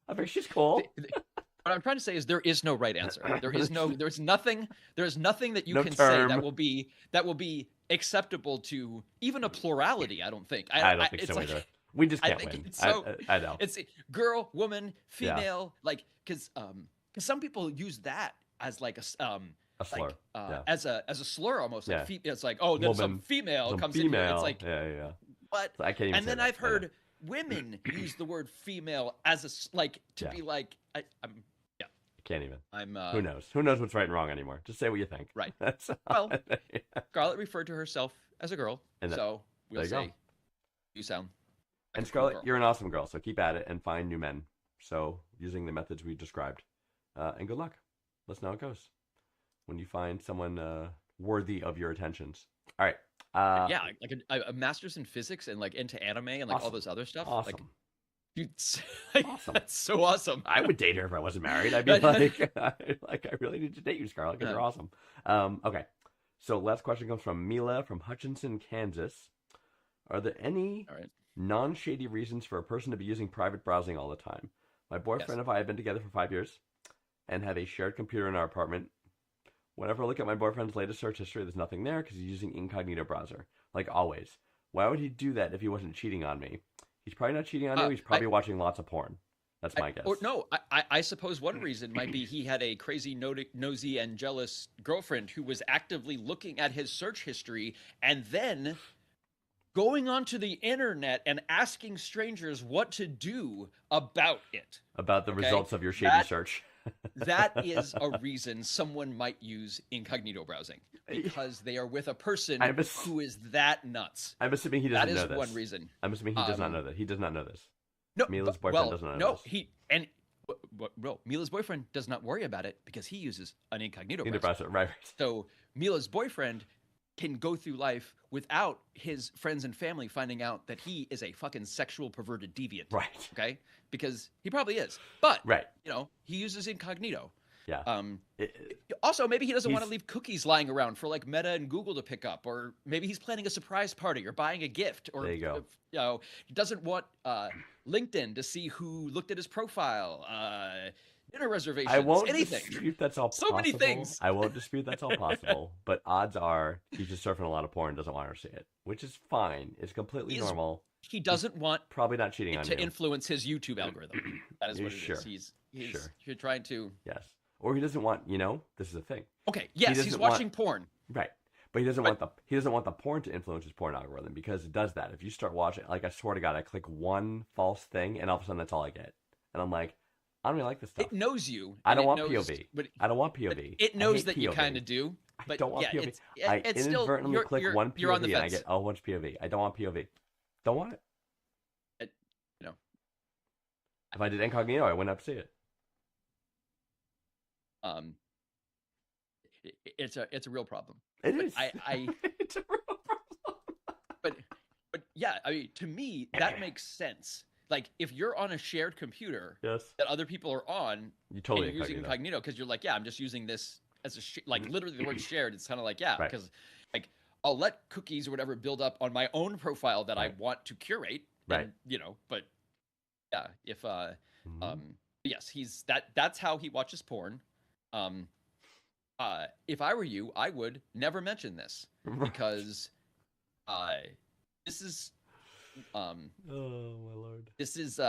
I mean, she's cool. what I'm trying to say is there is no right answer. There's nothing that you No can term. say that will be acceptable to even a plurality. I don't think. I don't think it's so like, either. We just I can't think win. it's so- I know. It's girl, woman, Yeah. female, like because some people use that as like A slur. like Yeah. as a slur almost. Yeah. Like it's like, oh, there's some Woman, female Some comes female. in here. It's like yeah. what? I can't even And say then that. I've I know. heard women use the word female as to Yeah. be like Can't even. I'm Who knows? Who knows what's right and wrong anymore? Just say what you think. Right. That's Well, Scarlett referred to herself as a girl, And that- so we'll there you go. say you sound like And a cool Scarlett, girl. you're an awesome girl, so keep at it and find new men. So using the methods we described, and good luck. Let's know how it goes when you find someone worthy of your attentions. All right. yeah, like a master's in physics and like into anime and like all Awesome. this other stuff. Awesome. Like, dude, like, Awesome. that's so awesome. I would date her if I wasn't married. I'd be like, I really need to date you, Scarlett, because Yeah. you're awesome. Okay. So last question comes from Mila from Hutchinson, Kansas. Are there any All right. non-shady reasons for a person to be using private browsing all the time? My boyfriend and I have been together for 5 years and have a shared computer in our apartment. Whenever I look at my boyfriend's latest search history, there's nothing there because he's using incognito browser, like always. Why would he do that if he wasn't cheating on me? He's probably not cheating on you. He's probably watching lots of porn. That's my guess. Or no, I suppose one reason might be he had a crazy, nosy, and jealous girlfriend who was actively looking at his search history and then going onto the internet and asking strangers what to do about it. About the Okay, results of your shady that- search. That is a reason someone might use incognito browsing because they are with a person who is that nuts. I'm assuming he That doesn't is know this. one reason. I'm assuming he does not know that. He does not know this. No, Mila's but- boyfriend well, doesn't know no, this. Well, Mila's boyfriend does not worry about it because he uses an incognito In the browser. browser, right? So Mila's boyfriend can go through life without his friends and family finding out that he is a fucking sexual perverted deviant. Right. Okay? Because he probably is. But Right. you know, he uses incognito. Yeah. Also, maybe he doesn't want to He's- leave cookies lying around for like Meta and Google to pick up, or maybe he's planning a surprise party or buying a gift, or There you go. You know, he doesn't want LinkedIn to see who looked at his profile, dinner reservations, I won't anything. dispute that's all So many possible. things. I won't dispute that's all possible. But odds are he's just surfing a lot of porn and doesn't want her to see it, which is fine. It's completely He's- normal. He doesn't want Probably not cheating it on to you. influence his YouTube algorithm. That is what it is. Sure. He's Sure. you're trying to. Yes. Or he doesn't want, this is a thing. Okay, yes, he's doesn't want- watching porn. Right. But he doesn't want the porn to influence his porn algorithm because it does that. If you start watching, like I swear to God, I click one false thing and all of a sudden that's all I get. And I'm like, I don't really like this stuff. It knows you. I and don't it want knows- POV. But I don't want POV. it I knows hate that you POV. kind of do. I But don't want yeah, POV. it's, I it's still inadvertently you're, click you're, one you're on the POV and I fence. get a whole bunch of POV. I don't want POV. Don't want it. You know, If I did incognito, I wouldn't have to see it. it's a real problem. It But is. I It's a real problem. but yeah, I mean, to me that makes sense. Like if you're on a shared computer Yes. that other people are on, You totally and you're using incognito. incognito because you're like, yeah, I'm just using this as a like literally the word shared. It's kind of like Right. because like I'll let cookies or whatever build up on my own profile that I Right. want to curate, Right. and, but yeah, if Mhm. Yes, he's that's how he watches porn. Um, if I were you, I would never mention this because uh, this is um, Oh my lord. this is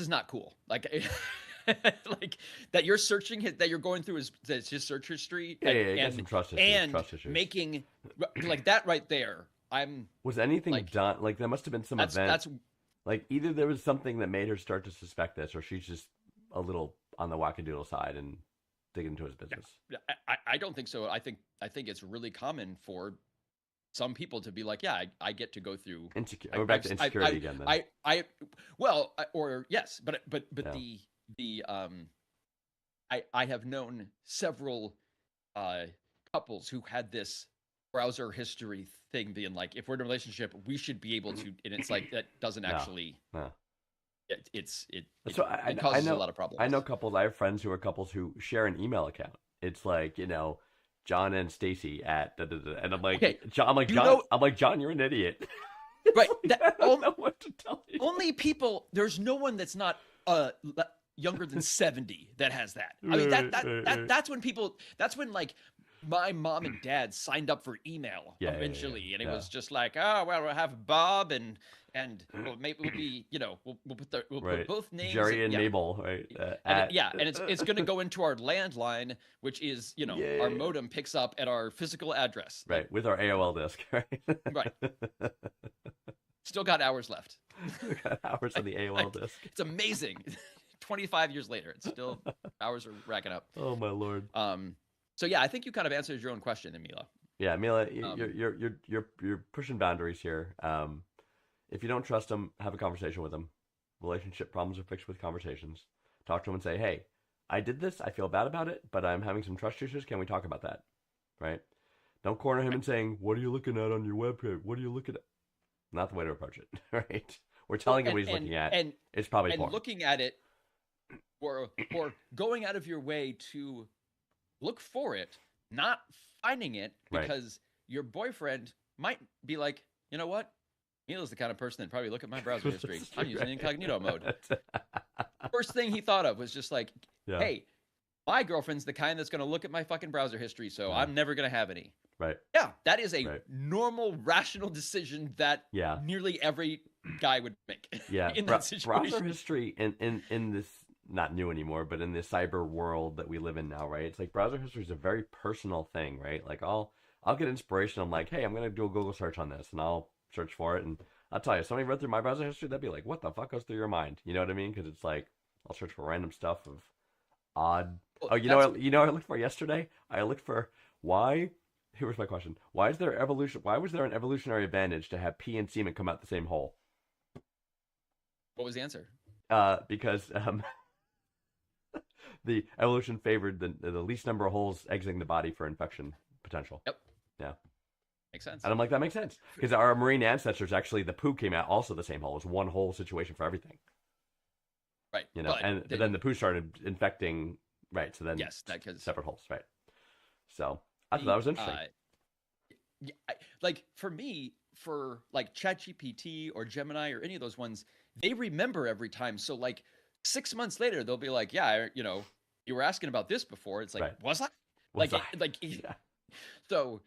not cool. Like like that you're searching that you're going through his search history Yeah, and, yeah, you got and some trust issues. and Trust issues. making like that right there. Was anything like, done? Like there must have been some event. That's Like either there was something that made her start to suspect this, or she's just a little on the wackadoodle side and digging into his business. I don't think so. I think it's really common for some people to be like, yeah, I get to go through Insecure. We're back to insecurity again. Then yes, but Yeah. the I have known several couples who had this browser history thing being like, if we're in a relationship, we should be able to, and it's like that doesn't No. actually. No. It So I causes know a lot of problems. I know couples. I have friends who are couples who share an email account. It's like, John and Stacy at and I'm like, Okay, John, I'm like, John, you're an idiot. Right, I don't know what to tell you. only people. There's no one that's not younger than 70 that has that. I mean that's when people. That's when like my mom and dad signed up for email eventually, and it was just like, oh well, we'll have Bob and maybe we'll be we'll put both names. Jerry and Mabel, right? And it's going to go into our landline, which is our modem picks up at our physical address. Right, with our AOL disk, right? Right. Still got hours left. We got hours on the AOL disk. It's amazing. 25 years later, it's still hours are racking up. Oh my lord. So yeah, I think you kind of answered your own question, Emila. Yeah, Mila, you're pushing boundaries here. If you don't trust them, have a conversation with them. Relationship problems are fixed with conversations. Talk to them and say, hey, I did this. I feel bad about it, but I'm having some trust issues. Can we talk about that? Right? Don't corner him and saying, what are you looking at on your webpage? What are you looking at? Not the way to approach it, right? We're telling him what he's looking at. And it's probably porn. Looking at it, or going out of your way to look for it, not finding it, because your boyfriend might be like, you know what? Mila's the kind of person that probably look at my browser history. I'm using incognito mode. First thing he thought of was just like, hey, my girlfriend's the kind that's going to look at my fucking browser history, so I'm never going to have any. Right. Yeah, that is a normal, rational decision that nearly every guy would make. Yeah. In that situation. Browser history in this, not new anymore, but in the cyber world that we live in now, right? It's like browser history is a very personal thing, right? Like I'll get inspiration. I'm like, hey, I'm going to do a Google search on this, and I'll search for it, and I'll tell you, if somebody read through my browser history, they'd be like, what the fuck goes through your mind? You know what I mean? Because it's like, I'll search for random stuff of odd. Well, you know what I looked for yesterday? I looked for why. Here was my question: Why was there an evolutionary advantage to have pee and semen come out the same hole? What was the answer? Because the evolution favored the least number of holes exiting the body for infection potential. Yep. Yeah. Makes sense. And I'm like, that makes sense. Because our marine ancestors, actually, the poo came out also the same hole. It was one whole situation for everything. Right. But then the poo started infecting. Right. So then separate holes. Right. So I thought that was interesting. Like for me, for like ChatGPT or Gemini or any of those ones, they remember every time. So like 6 months later, they'll be like, yeah, you were asking about this before. It's like, was I? So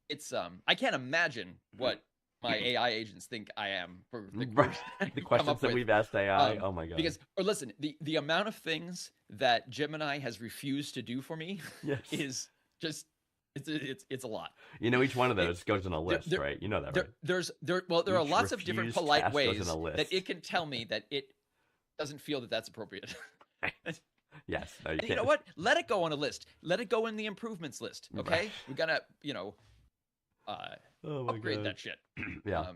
it's I can't imagine what my AI agents think I am for the questions that we've asked AI. Oh my god! Because listen, the amount of things that Gemini has refused to do for me is just it's a lot. Each one of those goes in a list, right? You know that, right? There are lots of different polite ways that it can tell me that it doesn't feel that that's appropriate. Yes. No, you know what? Let it go on a list. Let it go in the improvements list. Okay, we're gonna upgrade that shit. Yeah.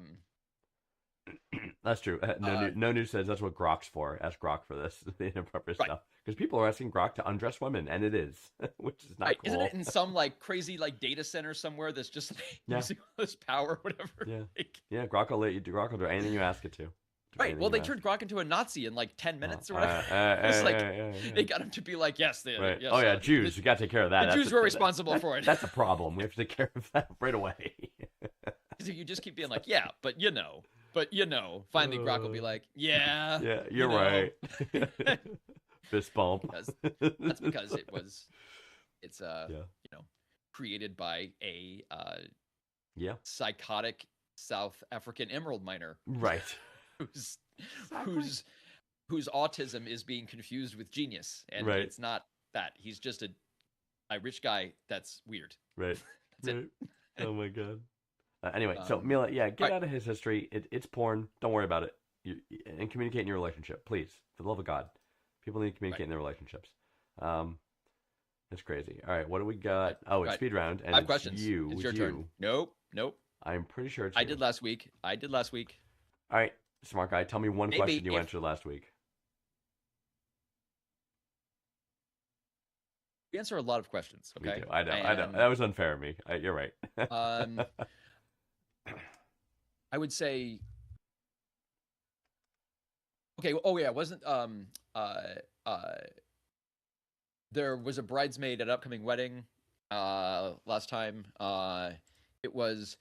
That's true. No News says that's what Grok's for. Ask Grok for this, the inappropriate stuff. Because people are asking Grok to undress women, and it is, which is not cool. Isn't it in some like crazy like data center somewhere that's just like, using all this power or whatever? Yeah. Grok will do anything you ask it to. Right. Well, they turned Grok into a Nazi in like 10 minutes or whatever. They got him to be like, yes. Right. Yes, Jews. You got to take care of that. The Jews were responsible for it. That's a problem. We have to take care of that right away. So you just keep being like, but but finally Grok will be like, yeah, Yeah, you you're know, right. Fist bump. because that's because it's Yeah. created by a Yeah. psychotic South African emerald miner Right. whose Exactly. whose autism is being confused with genius, and Right. it's not that. He's just a rich guy that's weird. Right. That's Right. Oh my god. Anyway, so Um, Mila, yeah, get alright. out of his history. It's porn. Don't worry about it. And communicate in your relationship, please. For the love of God, people need to communicate in their relationships. It's crazy. All right, what do we got? Oh, it's Right. speed round, and 5 it's questions. you. It's your turn. Nope. I'm pretty sure it's I you. did last week. All right, smart guy. Tell me one Maybe question you if- answered last week. We answer a lot of questions. We Okay. do. I know. And, That was unfair of me. You're right. Um, I would say. Okay. Oh yeah. Wasn't there was a bridesmaid at an upcoming wedding last time. It was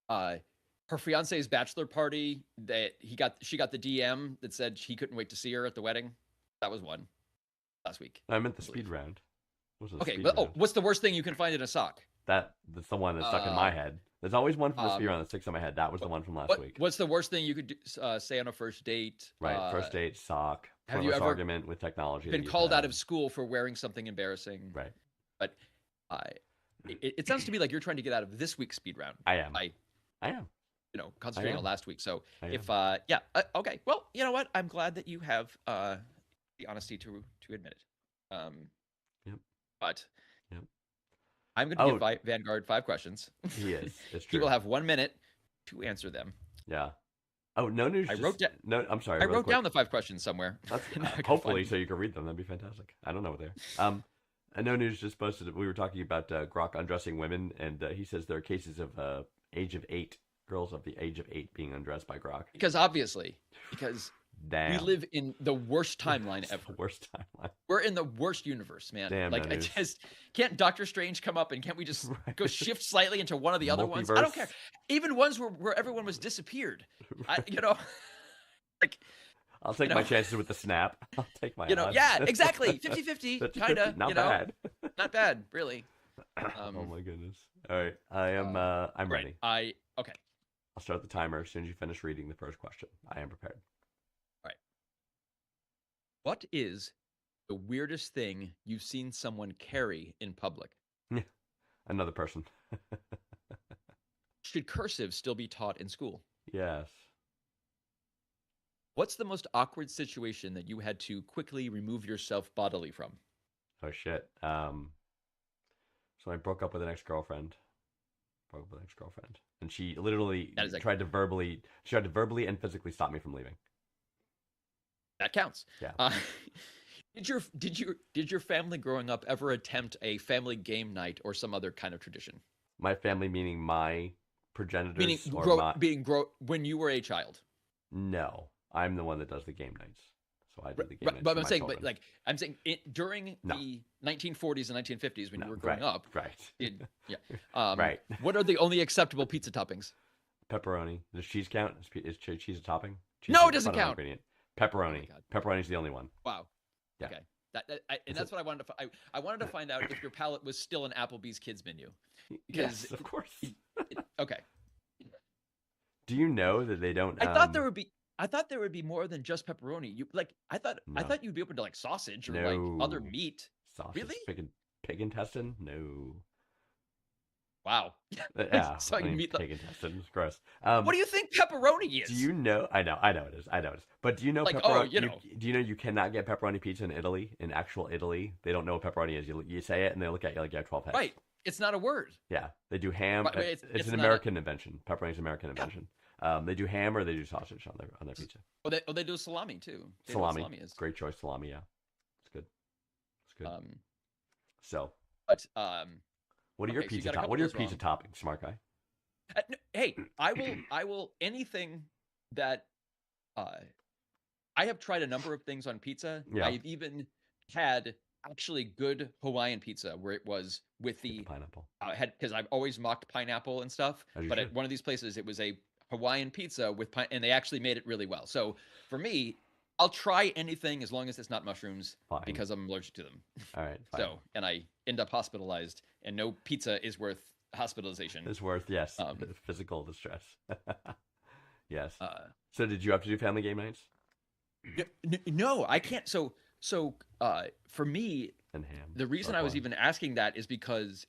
her fiance's bachelor party that she got the DM that said he couldn't wait to see her at the wedding. That was one last week. I meant the speed round. What was the Okay, speed but round? what's the worst thing you can find in a sock? That's the one that stuck in my head. There's always one from the speed um, round that sticks in my head. That was the one from last week. What's the worst thing you could say on a first date? Right, first date, sock, have pointless you ever argument with technology. that been you've called had. out of school for wearing something embarrassing? Right, But it sounds to me like you're trying to get out of this week's speed round I am. by I am. concentrating on am. last week. So I if am. okay, well, you know what? I'm glad that you have the honesty to admit it. Yep. But Yep. I'm going to give Vanguard 5 questions. He is. It's He true. will have 1 minute to answer them. Yeah. Oh, no news. I wrote down. No, I'm sorry. I real wrote quick. down the 5 questions somewhere. That's, And I couldn't hopefully, find so you can read them. That'd be fantastic. I don't know what they are. No news just posted. We were talking about Grok undressing women, and he says there are cases of age of 8 girls of the age of 8 being undressed by Grok. Because obviously, Damn. we live in the worst timeline It's ever. the worst timeline. We're in the worst universe, man. Damn, like, no I news. just can't Doctor Strange come up and can't we just Right. go shift slightly into one of the other ones? I don't Multiverse. care. Even ones where everyone was disappeared. Like, I'll take my chances with the snap. I'll take my odds. yeah, exactly. 50-50, kind of. Not bad. Not bad, really. Oh my goodness. All right. I'm ready. Right. Okay. I'll start the timer as soon as you finish reading the first question. I am prepared. What is the weirdest thing you've seen someone carry in public? Another person. Should cursive still be taught in school? Yes. What's the most awkward situation that you had to quickly remove yourself bodily from? Oh shit. So I broke up with an ex-girlfriend. And she literally That is tried to verbally and physically stop me from leaving. That counts. Yeah. Did your family growing up ever attempt a family game night or some other kind of tradition? My family, meaning my progenitors, When you were a child. No, I'm the one that does the game nights. So I do the game nights. But for I'm my saying, children. during the 1940s and 1950s when you were growing up, right? right. What are the only acceptable pizza toppings? Pepperoni. Does cheese count? Is cheese a topping? Cheese No, is it doesn't a fundamental count. ingredient. Pepperoni. God. Pepperoni's the only one. Wow. Yeah. Okay. That's what I wanted to. I wanted to find out if your palate was still an Applebee's kids menu. Yes, of course. Okay. Do you know that they don't? I thought there would be more than just pepperoni. I thought you'd be open to like sausage or like other meat. Sausage, Really? pig intestine? No. Wow. Yeah. So I can meet pig intestine. It's gross. What do you think pepperoni is? Do you know? I know it is. But do you know Like, pepperoni? you know. Do you know you cannot get pepperoni pizza in Italy? In actual Italy, they don't know what pepperoni is. You say it, and they look at you like you have 12 heads. Right. It's not a word. Yeah, they do ham. Right, It's an not American invention. Pepperoni's an American invention. They do ham or they do sausage on their pizza. They do salami too. They know what Salami. salami is. Great choice, salami. Yeah, it's good. It's good. So, But what are your okay, so you pizza got a couple What are your of those pizza toppings, smart guy? no, hey, I will anything that I have tried a number of things on pizza. Yeah. I've even had actually good Hawaiian pizza where it was with the Pineapple. because I've always mocked pineapple and stuff. As you But should. at one of these places, it was a Hawaiian pizza with and they actually made it really well. So for me, I'll try anything as long as it's not mushrooms Fine. because I'm allergic to them. All right. Fine. So, and I end up hospitalized, and no pizza is worth hospitalization. It's worth, yes, physical distress. Yes. Uh, So did you have to do family game nights no, I can't. So for me, and ham? the reason or I was fun? even asking that is because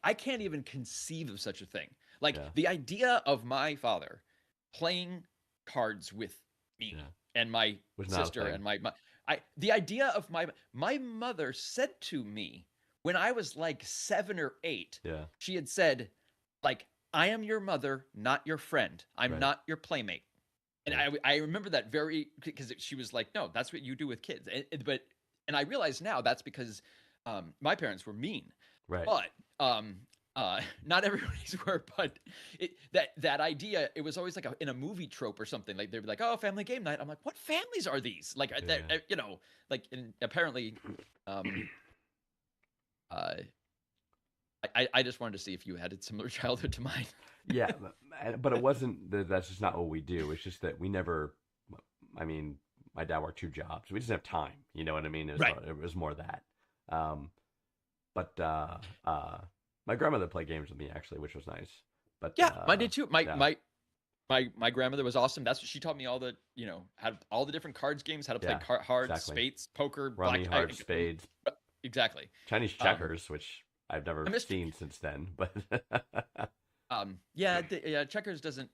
I can't even conceive of such a thing. Like Yeah. the idea of my father playing cards with me Yeah. and my Was not a sister thing. and the idea of my mother said to me when I was like 7 or 8, Yeah. she had said, like, I am your mother, not your friend. I'm Right. not your playmate. And Right. I remember that because she was like, no, that's what you do with kids. And I realize now that's because my parents were mean. Right. But not everybody's were. But that idea, it was always like in a movie trope or something. Like they'd be like, oh, family game night. I'm like, what families are these? Like Yeah. like, and apparently, I just wanted to see if you had a similar childhood to mine. Yeah, but it wasn't. That's just not what we do. It's just that we never. I mean, my dad worked 2 jobs. We just didn't have time. You know what I mean? Right. It was more that. But my grandmother played games with me actually, which was nice. But Yeah, mine did too. yeah. My grandmother was awesome. That's what she taught me all the how all the different cards games, how to play Yeah, hearts, exactly. spades, poker, Rummy, black hearts, spades, Exactly. Chinese checkers, which I've never I missed- seen since then. But Yeah, checkers doesn't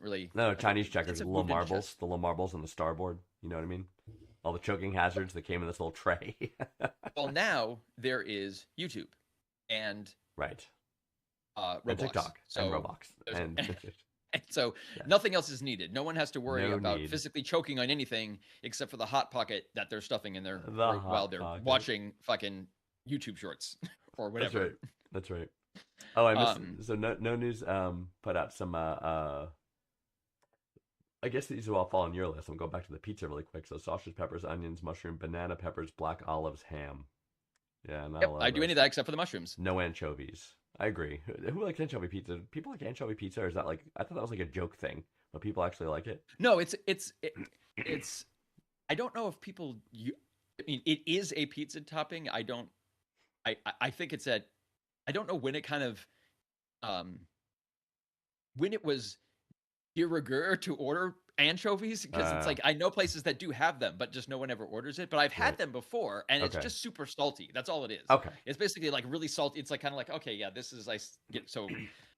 really. no, I think Chinese it's checkers, a the little move in marbles, chess. the little marbles on the starboard. You know what I mean? All the choking hazards that came in this little tray. Well, now there is YouTube and Right. Roblox. And TikTok So and Roblox there's- and so Yes. nothing else is needed. No one has to worry No about need. physically choking on anything except for the hot pocket that they're stuffing in there The while Hot they're Pocket. watching fucking YouTube shorts or That's whatever. right. That's right. Oh, I missed. Um, So no news. Put out some. I guess these will all fall on your list. I'm going back to the pizza really quick. So sausage, peppers, onions, mushroom, banana peppers, black olives, ham. Yeah, not a Yep, lot I of do those. any of that except for the mushrooms. No anchovies. I agree. Who likes anchovy pizza? People like anchovy pizza, or is that like? I thought that was like a joke thing, but people actually like it. No, it's I don't know if people I mean it is a pizza topping. I think it's at I don't know when it kind of when it was de rigueur to order anchovies because it's like I know places that do have them, but just no one ever orders it. But I've had Right. them before, and it's Okay. just super salty. That's all it is. Okay. It's basically like really salty. It's like kind of like okay, yeah, this is get so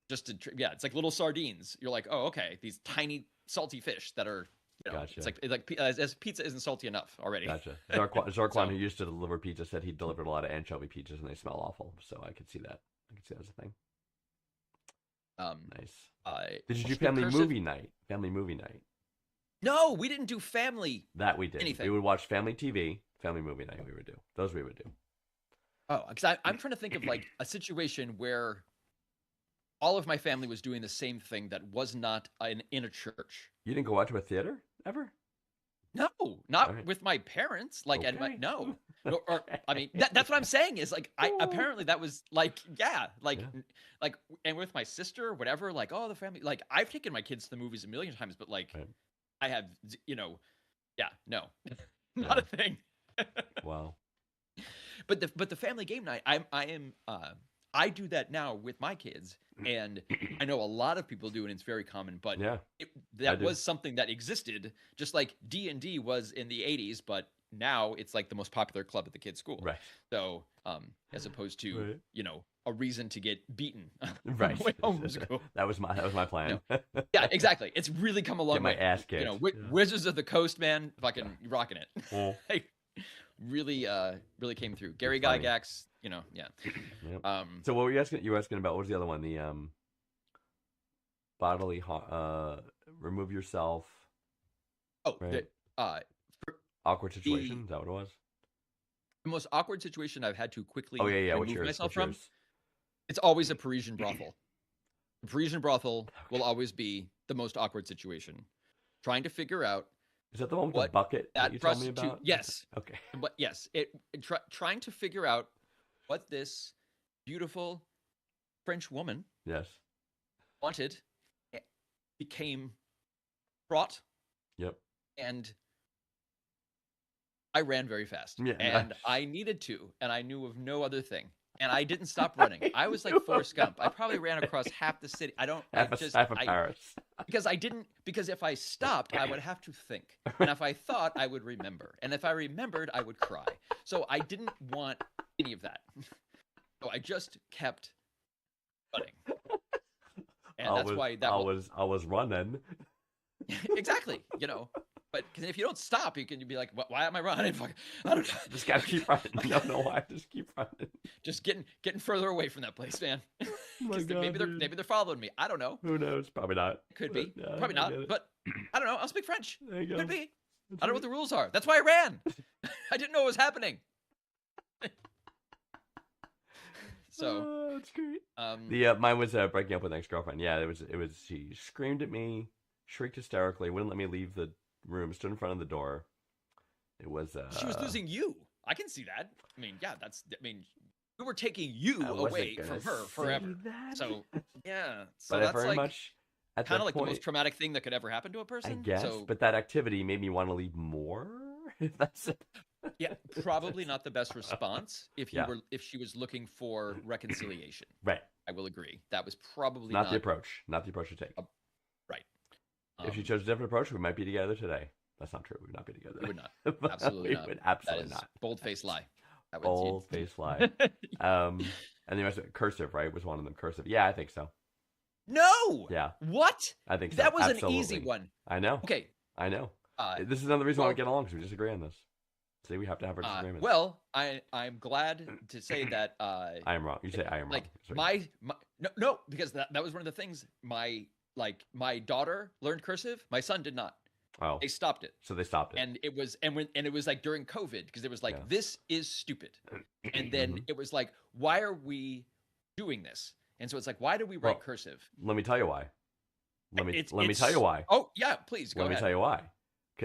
just to yeah, it's like little sardines. You're like oh okay, these tiny salty fish that are Gotcha. it's like as pizza isn't salty enough already. Gotcha. Zarquan, So- who used to deliver pizza, said he delivered a lot of anchovy pizzas and they smell awful. So I could see that. I could see that as a thing. Nice. Did you do what's the family cursive- movie night? Family movie night. No, we didn't do family. That we did. Anything. We would watch family TV, family movie night. We would do those. We would do. Oh, because I'm trying to think of like a situation where all of my family was doing the same thing that was not in a church. You didn't go watch a theater ever? No, not Alright. with my parents. Like, and Okay. no, or I mean, that's what I'm saying is like, I apparently that was like, yeah, like, Yeah. like, and with my sister, whatever, like, oh, the family, like, I've taken my kids to the movies a million times, but like, Right. I have, yeah, no, not a thing. Wow. But the family game night, I do that now with my kids, and I know a lot of people do, and it's very common. But Yeah. that do. was something that existed, just like D&D was in the '80s, but now it's like the most popular club at the kids' school. Right. So, as opposed to Right. a reason to get beaten on Right. the way home from school. That was my plan. Yeah, exactly. It's really come a long Get my way. ass kicked. Yeah. Wizards of the Coast, man, fucking rocking it. Yeah. Like, really came through. Gary funny. Gygax, yeah. Yep. So what were you asking? You were asking about what was the other one? The bodily remove yourself. Oh, Right. Awkward The- situation. Is that what it was? the most awkward situation I've had to quickly Oh yeah. What's remove yours? myself What's from. yours? It's always a Parisian brothel. A Parisian brothel will always be the most awkward situation. Trying to figure out Is that the one with the what bucket that that you told me prostitute. about? Yes, Okay. but yes, trying to figure out what this beautiful French woman Yes. wanted became fraught, Yep. and I ran very fast. Yeah, And nice. I needed to, and I knew of no other thing. And I didn't stop running. I was like Forrest Gump. I probably ran across half the city. I Half of Paris. because if I stopped, I would have to think. And if I thought, I would remember. And if I remembered, I would cry. So I didn't want any of that. So I just kept running. And that's why that I was running. exactly, But because if you don't stop, you can be like, why am I running? Fuck, I don't know. Just gotta keep running. I don't know why. Just keep running. Just getting further away from that place, man. Oh my 'Cause God, maybe they're following me. I don't know. Who knows? Probably not. Could be. But, yeah, Probably I not. get it. But I don't know. I'll speak French. There you go. Could be. That's I don't know what right. the rules are. That's why I ran. I didn't know what was happening. So, Oh, that's great. yeah, Mine was breaking up with an ex-girlfriend. Yeah, it was. She screamed at me, shrieked hysterically, wouldn't let me leave the room, stood in front of the door. It was. she was losing you. I can see that. I mean, yeah, we were taking you I wasn't away gonna from her say forever. that. So, yeah. So but I that's very like much at kind that of like the point, most traumatic thing that could ever happen to a person. I guess. So, But that activity made me want to leave more. If that's it. yeah, probably not the best response if Yeah. if she was looking for reconciliation. Right. I will agree. That was probably Not the approach. Not the approach to take. right. If she chose a different approach, we might be together today. That's not true. We would not be together. We would not. But Absolutely we not. would That absolutely is not. bold-faced lie. That was- Bold face lie. And the rest of it, cursive, right? Was one of them cursive? Yeah, I think so. No. Yeah, What? I think so. That was Absolutely. an easy one. I know. Okay. I know. Uh, This is another reason why we well- get along, because we disagree on this. See, we have to have our disagreements. well, I'm glad to say that I am wrong. You say I am like wrong. Sorry. my no, because that was one of the things my daughter learned cursive. My son did not. Oh, They stopped it. so they stopped it. And it was like during COVID, because it was like, Yeah. this is stupid. And then Mhm. it was like, why are we doing this? And so it's like, why do we write Well, cursive? Let me tell you why. Let me It's- tell you why. Oh yeah, please go Let me ahead tell you why. and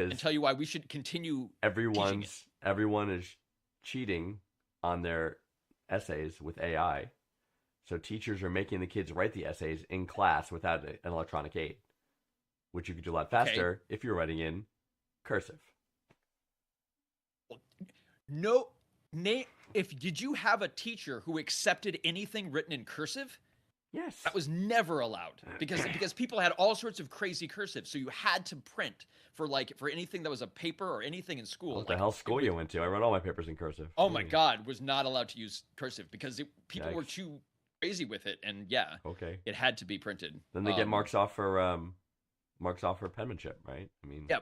Because tell you why we should continue. everyone is cheating on their essays with AI. So teachers are making the kids write the essays in class without an electronic aid, which you could do a lot faster if you're writing in cursive. No, did you have a teacher who accepted anything written in cursive? Yes. That was never allowed because people had all sorts of crazy cursive, so you had to print for anything that was a paper or anything in school. What the hell school you went to? I wrote all my papers in cursive. Oh my God, was not allowed to use cursive because people were Yikes. too crazy with it, and yeah, Okay. it had to be printed. Then they get marks off for penmanship, right? I mean, Yeah,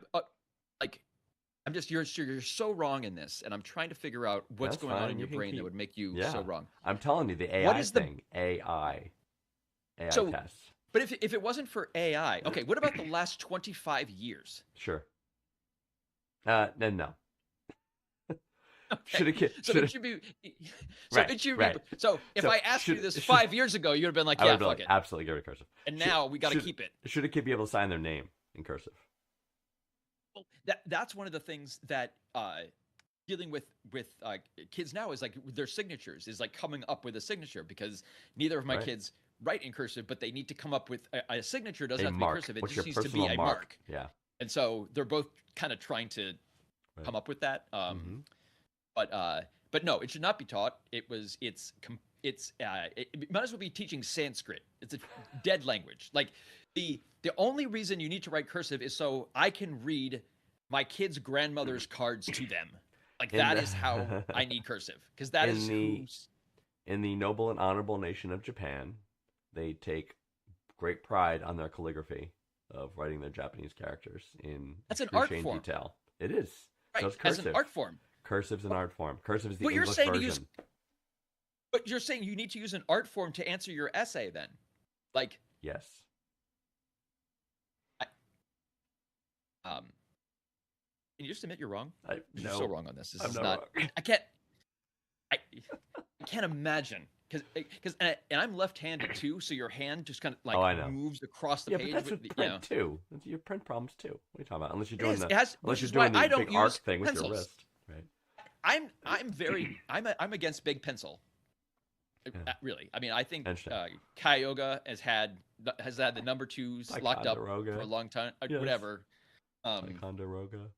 I'm just you're so wrong in this, and I'm trying to figure out what's That's going on fine, in you your can brain that keep- would make you Yeah. so wrong. I'm telling you, the AI What is the- thing, AI So- tests. But if it wasn't for AI, okay, what about the last 25 years? Sure. Then no. Okay. Should So have. it should be. So Right, it should right. be. So if So I asked you should- this should- 5 years ago, you'd have been like, I "Yeah, would be fuck like, it." absolutely get rid of cursive. And should- now we got to should- keep it. Should a kid be able to sign their name in cursive? Well, that's one of the things that dealing with kids now is like their signatures is like coming up with a signature because neither of my Right. kids write in cursive, but they need to come up with a signature. Doesn't A have to mark. be cursive. It What's just your needs to be personal a mark. Yeah. And so they're both kind of trying to Right. come up with that. Mhm. But no, it should not be taught. It might as well be teaching Sanskrit. It's a dead language. Like the only reason you need to write cursive is so I can read my kids' grandmother's cards to them. Like In that the- is how I need cursive because that In is the- who's In the noble and honorable nation of Japan, they take great pride on their calligraphy of writing their Japanese characters in That's an art excruciating form. detail. It is. right So it's as cursive. an art form. Cursive's an art form. Cursive is the But you're English saying to version. use- But you're saying you need to use an art form to answer your essay then, like Yes. Can you just admit you're wrong? You're No. so wrong on this. This I'm is not not. wrong. I can't imagine because and I'm left-handed too, so your hand just kind of like Oh, I know. moves across the Yeah, page. but that's with with the, print too. That's your print problems too. What are you talking about? Unless you're It doing is. the It has, unless which you're is why doing the I don't big arc use thing with pencils. your wrist, right? I'm against big pencil. Really. I mean, I think Interesting. Kyogre has had the number twos locked up Ticonderoga. for a long time. Yes. Whatever. Ticonderoga.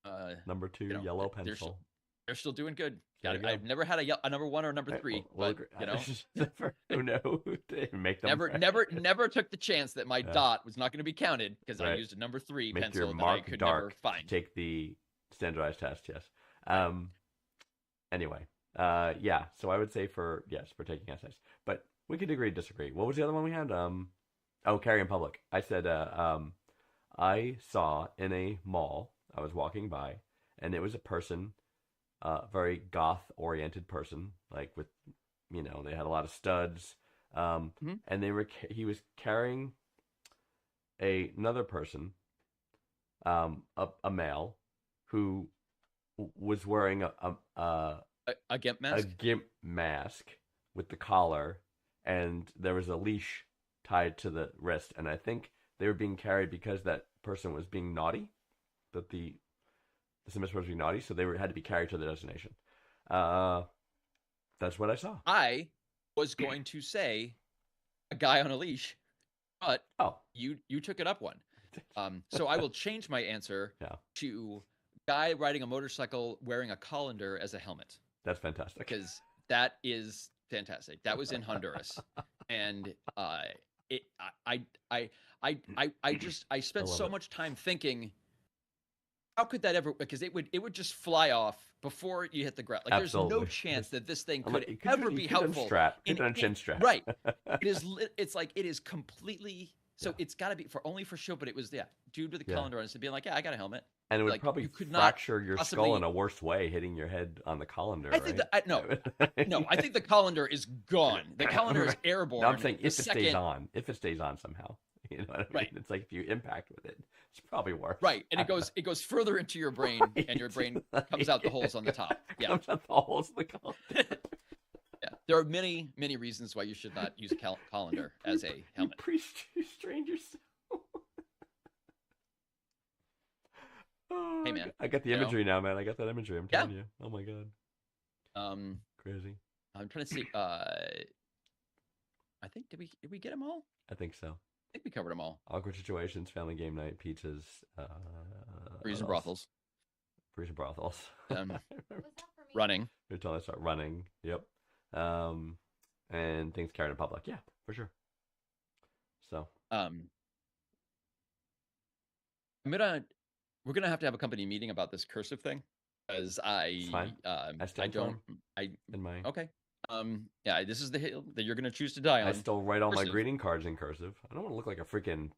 Uh, Number 2, you know, yellow they're pencil. they're still doing good. There you go. I've never had a number 1 or number 3, We'll but agree. Never, who know? Make them never took the chance that my dot was not going to be counted because I Right. used a number 3 Make pencil your that I mark could never dark. find. Take the standardized test. Yes. Anyway. Yeah. So I would say for taking essays, but we could agree, disagree. What was the other one we had? Carry in public. I said, I saw in a mall. I was walking by, and it was a person, very goth-oriented person, like with, they had a lot of studs, and he was carrying another person, a male, who was wearing A gimp a mask. gimp mask with the collar, and there was a leash tied to the wrist, and I think they were being carried because that person was being naughty, that the semester was supposed to be naughty, so they had to be carried to their destination. That's what I saw. I was going to say a guy on a leash, but you took it up one. So I will change my answer to guy riding a motorcycle wearing a colander as a helmet. That's fantastic. Because that is fantastic. That was in Honduras, and I spent so much time thinking, how could that ever? Because it would just fly off before you hit the ground. Like Absolutely. there's no chance that this thing could You ever be helpful. In a chin strap. Right. It's like it is completely. So it's got to be only for show. But it was dude with a colander on it, being like, I got a helmet. And it would like, probably you could fracture your possibly... skull in a worse way, hitting your head on the colander. I think no, I think the colander is gone. The colander is airborne. No, I'm saying if it stays on somehow. You know what I mean? Right. It's like if you impact with it, it's probably worse. Right, and it goes further into your brain, and your brain comes out the holes on the top. Yeah, comes out the holes in the colander. Yeah, there are many reasons why you should not use a colander as a helmet. You strained yourself. Hey man, I got the imagery now, man. I got that imagery. I'm telling you. Oh my god. Crazy. I'm trying to see. I think did we get them all? I think so. I think we covered them all. Awkward situations, family game night, pizzas, Freezer brothels. Freezer brothels. Running. Until I start running. Yep. And things carried in public. Yeah, for sure. So. We're gonna have to have a company meeting about this cursive thing, because okay. This is the hill that you're gonna choose to die on. I still write all my greeting cards in cursive. I don't want to look like a freaking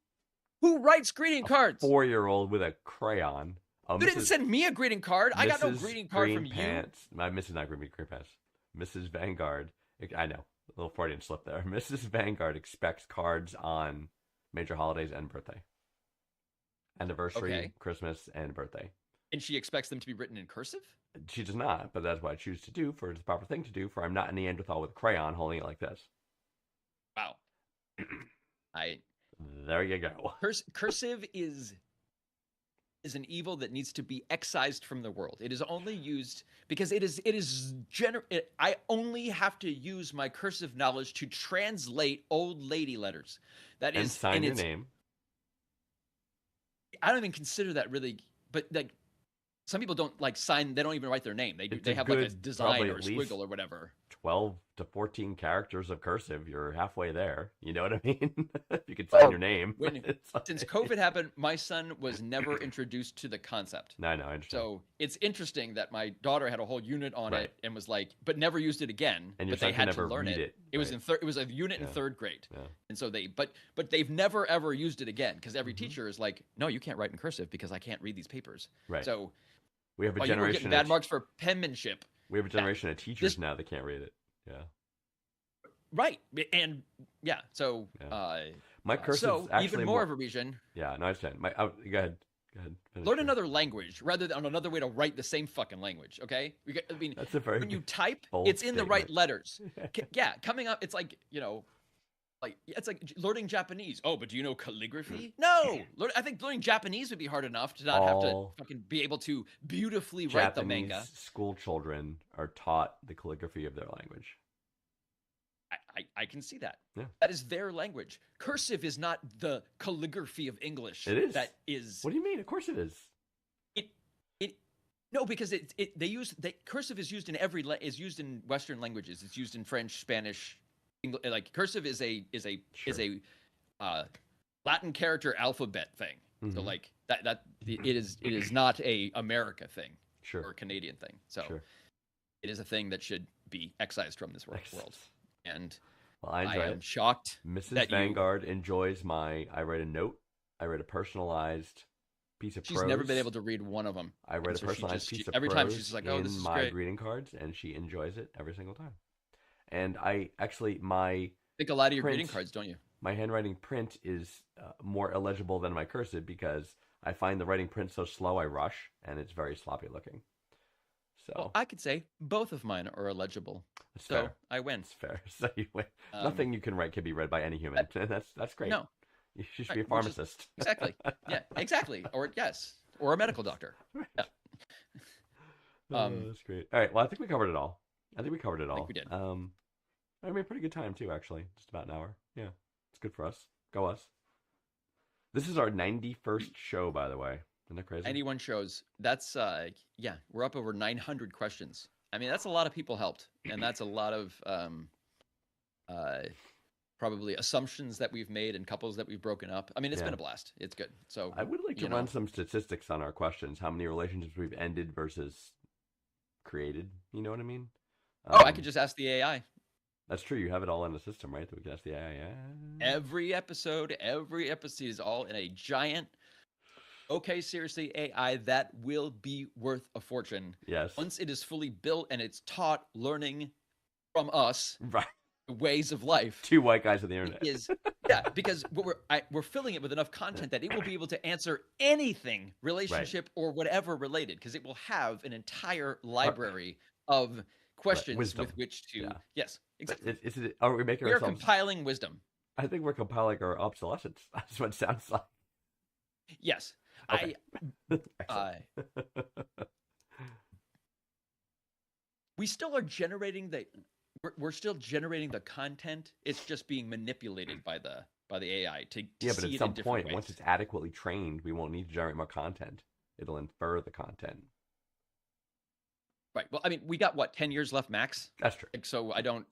who writes greeting cards? 4-year-old with a crayon. You didn't send me a greeting card. I got no greeting card from Pants. My Mrs. not Green Pants. Mrs. Vanguard. I know, a little Freudian slip there. Mrs. Vanguard expects cards on major holidays and birthday. Anniversary, Christmas, and birthday. And she expects them to be written in cursive? She does not, but that's what I choose to do, for it's the proper thing to do, for I'm not a Neanderthal with a crayon holding it like this. Wow. There you go. Cursive is an evil that needs to be excised from the world. It is only used because I only have to use my cursive knowledge to translate old lady letters. That is, and sign your name. I don't even consider that really, but like some people don't like sign. They don't even write their name. They have like a design or a squiggle or whatever. 12 to 14 characters of cursive. You're halfway there. You know what I mean? You could sign your name. Since COVID happened, my son was never introduced to the concept. No, I understand. So it's interesting that my daughter had a whole unit on it and was like, but never used it again. And but they had to learn it. It was it was a unit in third grade. Yeah. And so but they've never ever used it again, because every teacher is like, no, you can't write in cursive because I can't read these papers. Right. So we have a generation. You were getting bad marks for penmanship. We have a generation of teachers now that can't read it. Yeah. Right. And so my cursive so actually even more of a reason. Yeah, no, I understand. Go ahead. Learn another language rather than another way to write the same fucking language. Okay. I mean, that's a very when you type, bold it's in statement. the right letters. Yeah. Coming up, it's like, like it's like learning Japanese. Oh, but do you know calligraphy? No. I think learning Japanese would be hard enough to not have to fucking be able to beautifully write the manga. School children are taught the calligraphy of their language. I can see that. Yeah. That is their language. Cursive is not the calligraphy of English. It is. That is. What do you mean? Of course it is. It no, because cursive is used in is used in Western languages. It's used in French, Spanish, English. Like cursive is a Latin character alphabet thing. So like that it is not a America thing Sure. or a Canadian thing. So Sure. it is a thing that should be excised from this world. And Well, I I enjoy am it. shocked Mrs. that Vanguard enjoys my. I write a note. I write a personalized piece of she's prose. never been able to read one of them. I write a so personalized piece of every prose time she's just like, "Oh, in this is my great." greeting cards, and she enjoys it every single time. And I actually Think a lot of your print- greeting cards, don't you? my handwriting print is more illegible than my cursive because I find the writing print so slow I rush, and it's very sloppy looking. So Well, I could say both of mine are illegible, it's so fair. I win. It's fair. So you win. Um, Nothing you can write can be read by any human. That's great. No, You should Right, be a which is- pharmacist. exactly. Yeah, exactly. Or yes, or a medical doctor. Yeah. That's great. All right. Well, I think we covered it all. I think we covered it all. think we did. I made a pretty good time too, actually. Just about an hour. Yeah, it's good for us. Go us. This is our 91st show, by the way. Isn't that crazy? 91 shows. That's yeah, we're up over 900 questions. I mean, that's a lot of people helped, and that's a lot of probably assumptions that we've made and couples that we've broken up. I mean, it's Yeah. been a blast. It's good. So I would like to you know. run some statistics on our questions. How many relationships we've ended versus created? You know what I mean? I could just ask the AI. That's true. You have it all in the system, right? That we can ask the AI. Yeah. Every episode is all in a giant. Okay, seriously, AI that will be worth a fortune Yes. once it is fully built and it's taught learning from us Right. ways of life. Two white guys on the internet. Is yeah, because we're filling it with enough content that it will be able to answer anything relationship or whatever related, because it will have an entire library of questions wisdom. with which to Yeah. yes, exactly. Are we making We are ourselves? compiling wisdom. I think we're compiling our obsolescence. That's what it sounds like. Yes, Okay. I Excellent. we still are generating we're still generating the content. It's just being manipulated by the AI to Yeah, but see at it some in different point, ways. once it's adequately trained, we won't need to generate more content. It'll infer the content. Right. Well, I mean, we got what 10 years left max. That's true. Like, so I don't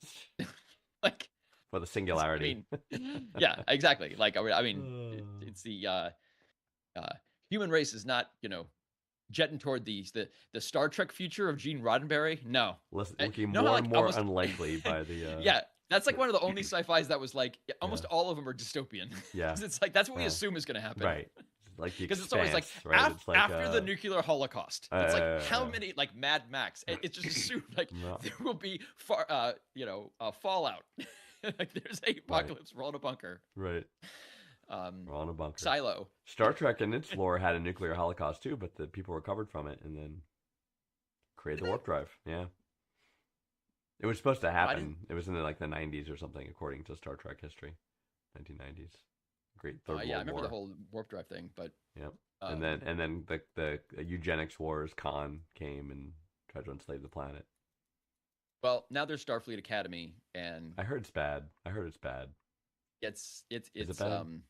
like. For the singularity. I mean, yeah, exactly. Like, I mean, it's the human race is not, jetting toward the Star Trek future of Gene Roddenberry. No. Looking no, more like, and more almost- unlikely by the. Yeah, that's like one of the only sci-fis that was like almost all of them are dystopian. Yeah. 'Cause it's like that's what we Yeah. assume is going to happen. Right. Like the Because it's always like, Expanse, right? It's like after the nuclear holocaust. It's like how uh, many like Mad Max? It's just assumed like No. there will be fallout. Like there's a apocalypse. We're all in a bunker. Right. We're all in a bunker. Silo. Star Trek in its lore had a nuclear holocaust too, but the people recovered from it and then created the warp drive. Yeah. It was supposed to happen. It was in the 90s or something, according to Star Trek history. 1990s. Great Third World Yeah, I remember War. the whole warp drive thing, but Yep. um, And then the eugenics wars, Khan came and tried to enslave the planet. well, now there's Starfleet Academy, and I heard it's bad. it's it bad?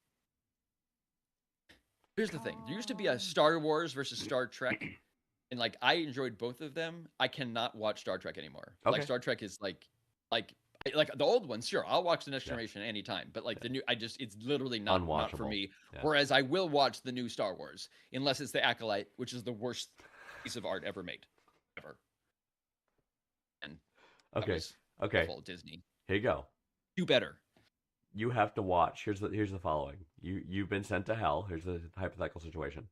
Here's the thing. There used to be a Star Wars versus Star Trek, and like I enjoyed both of them. I cannot watch Star Trek anymore. Okay. Like Star Trek is like the old ones. Sure, I'll watch the Next Yeah. Generation anytime, but like the new, it's literally not for Unwatchable. me. Yeah. Whereas I will watch the new Star Wars unless it's the Acolyte, which is the worst piece of art ever made, ever. And that Okay. was Okay. awful, Disney. Here you go. Do better. You have to watch. Here's the following. You've been sent to hell. Here's the hypothetical situation.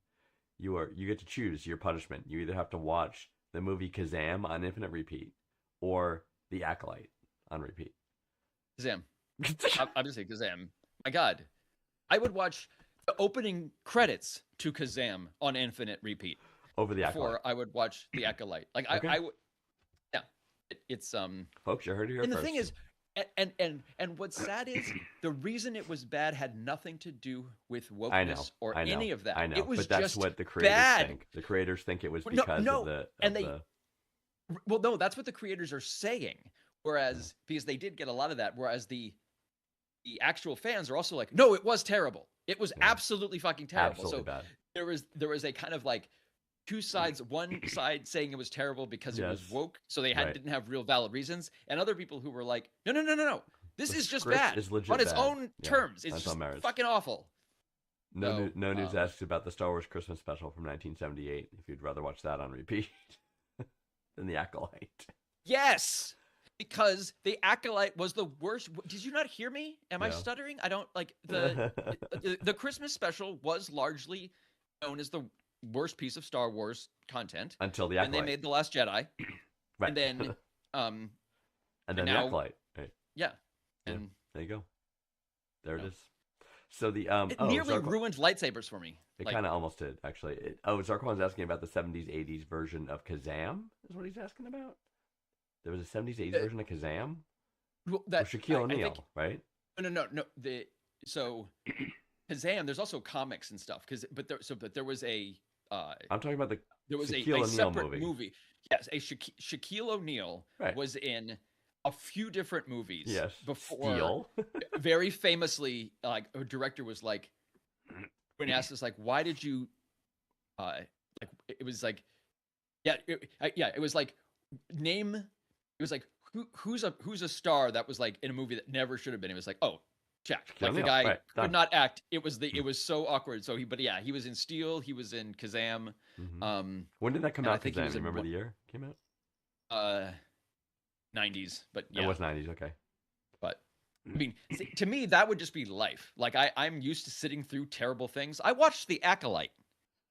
You get to choose your punishment. You either have to watch the movie Kazam on infinite repeat, or The Acolyte on repeat. Kazam. I'm just saying Kazam. My God, I would watch the opening credits to Kazam on infinite repeat Over The Acolyte. before I would watch the Acolyte. Like Okay. I would. Yeah, it's Folks, you heard it here And the first. thing is, and what's sad is the reason it was bad had nothing to do with wokeness I know. or I know. any of that. I know. It was but that's just what the creators bad. think. The creators think it was No, because no, of the. and well, no, that's what the creators are saying. Whereas because they did get a lot of that, whereas the actual fans are also like, no, it was terrible. It was Yeah. absolutely fucking terrible. Absolutely So bad. there was a kind of like two sides. One side saying it was terrible because it was Yes. woke, so they Right. didn't have real valid reasons, and other people who were like, no. This The is just script bad is legit on its bad. own Yeah, terms. on It's its just own merits. fucking awful. So, No news asks about the Star Wars Christmas special from 1978. If you'd rather watch that on repeat than the Acolyte. Yes, because the Acolyte was the worst. Did you not hear me? Am I No. stuttering? I don't like the Christmas special was largely known as the worst piece of Star Wars content. Until the And Acolyte. they made The Last Jedi, right. and then and then now- the Acolyte. Right. yeah, Yeah. and There you go. There No. it is. So the it nearly ruined lightsabers for me. It Like, kind of almost did, actually. Zarquan's asking about the 70s, 80s version of Kazam, is what he's asking about? There was a 70s, 80s version of Kazam? well, With that Shaquille I O'Neal, think- right? No. So Kazam, there's also comics and stuff but there was a I'm talking about the there was Shaquille a O'Neal separate movie. Yes, Shaquille O'Neal Right. was in a few different movies. Yes. Before Steel. very famously, like a director was like, when asked us like, why did you, like it was like, it was like name, it was like who's a star that was like in a movie that never should have been. It was like, oh, Shaq. Shaquille Like the O'Neal, guy right, done. could not act. It was so awkward. So he was in Steel. He was in Kazam. Mhm. When did that come and I out, think he Kazam? was in Remember one- the year it came out? 90s, but yeah. It was 90s, okay. But I mean, to me, that would just be life. Like I'm used to sitting through terrible things. I watched The Acolyte.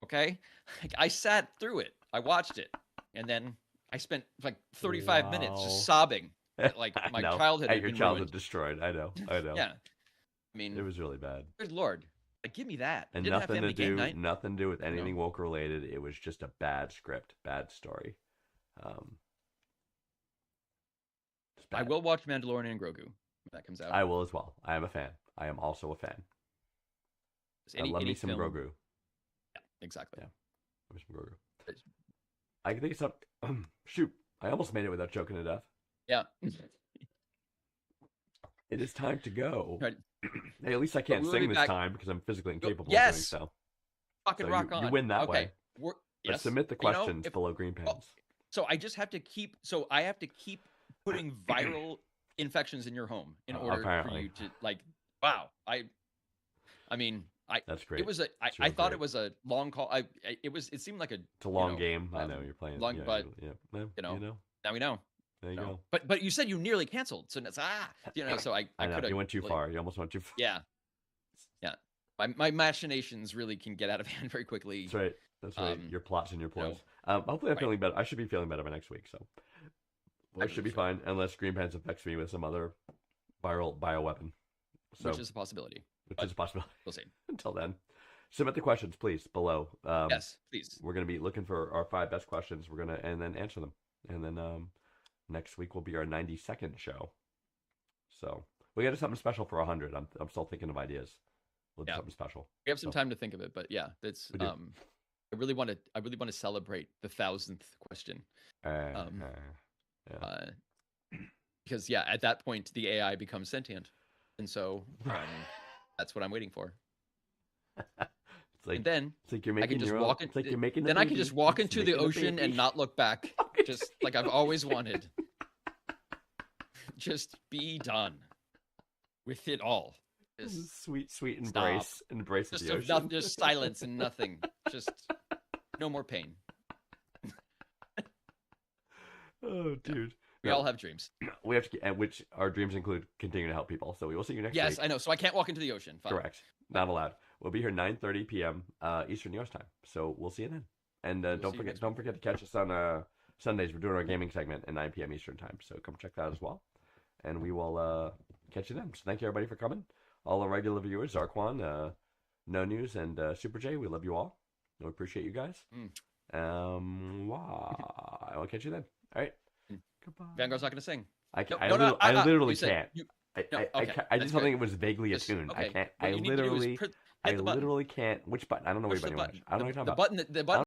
Okay, like, I sat through it. I watched it, and then I spent like 35 minutes Wow. just sobbing. That, like I my know. childhood had Your been childhood ruined. destroyed. I know. Yeah, I mean, It was really bad. good lord, like, give me that. And It didn't have nothing to Family Game do, Night. nothing to do with anything woke related. It was just a bad script, bad story. Just I bad. will watch Mandalorian and Grogu when that comes out. I will as well. I am a fan. I am also a fan. Just any- I love any me some film- Grogu. Exactly. Yeah. Love me some Grogu. It's- I think it's up. Shoot, I almost made it without choking to death. Yeah. It is time to go. Right. Hey, at least I can't we'll sing be this back- time because I'm physically incapable Yes! of doing so. Fucking So rock you on. win that okay. way. We're, But yes. submit the You know, questions if- below Green Pants. So I just have to keep. So I have to keep putting viral infections in your home in order Apparently. for you to like. Wow. I mean, That's great. it was a. It's I real thought great. it was a long call. It seemed like a. It's a long know, game. I know you're playing. long- yeah, but, yeah. you know, you know. Now we know. There you No. go. But you said you nearly canceled. So that's So I I know. could have. You went too far. You almost went too far. Yeah. Yeah. My machinations really can get out of hand very quickly. That's right. That's right. Your plots and your you know, ploys. Hopefully, I'm right. feeling better. I should be feeling better by next week. So I should be so. fine, unless Green Pants affects me with some other viral bioweapon. So, Which is a possibility. which but is a possibility. We'll see. Until then, submit the questions, please, below. Yes, please. We're gonna be looking for our 5 best questions. We're gonna and then answer them, and then next week will be our 92nd show. So we got something special for 100. I'm still thinking of ideas. We'll do Yeah. something special. We have some So- time to think of it, but yeah, that's We do. I really want to celebrate the 1,000th question. Yeah. Because yeah, at that point the AI becomes sentient. And so that's what I'm waiting for. It's like And then it's like you're I making can just your own. walk in, It's like you're making. then a I can baby. just walk It's into the making a ocean baby. and not look back, just like I've always wanted. Just be done with it all. Just, Sweet Stop. embrace of just, the of ocean. nothing, just silence and nothing. Just no more pain. Oh, dude. We No, all have dreams. we have to, and which our dreams include continuing to help people. So we will see you next Yes, week. I know. So I can't walk into the ocean. Fine. Correct. Not allowed. We'll be here 9:30 p.m. Eastern US time. So we'll see you then. And We'll don't see you forget, next don't forget to catch us on Sundays. We're doing our gaming segment at 9 p.m. Eastern time. So come check that out as well. And we will catch you then. So thank you everybody for coming. All our regular viewers, Zarquan, No News, and Super J. We love you all. We appreciate you guys. Wow. I will catch you then. All right. Goodbye. Vanguard's not going to sing. I can't. No, I literally you said- can't. you- I no, okay, did that's something good. that was vaguely Just- attuned. I okay, can't. what I you need to do is literally. hit I the button. literally can't. Which button? I don't know Push what the you're button. I don't know what you're talking The about. button. The button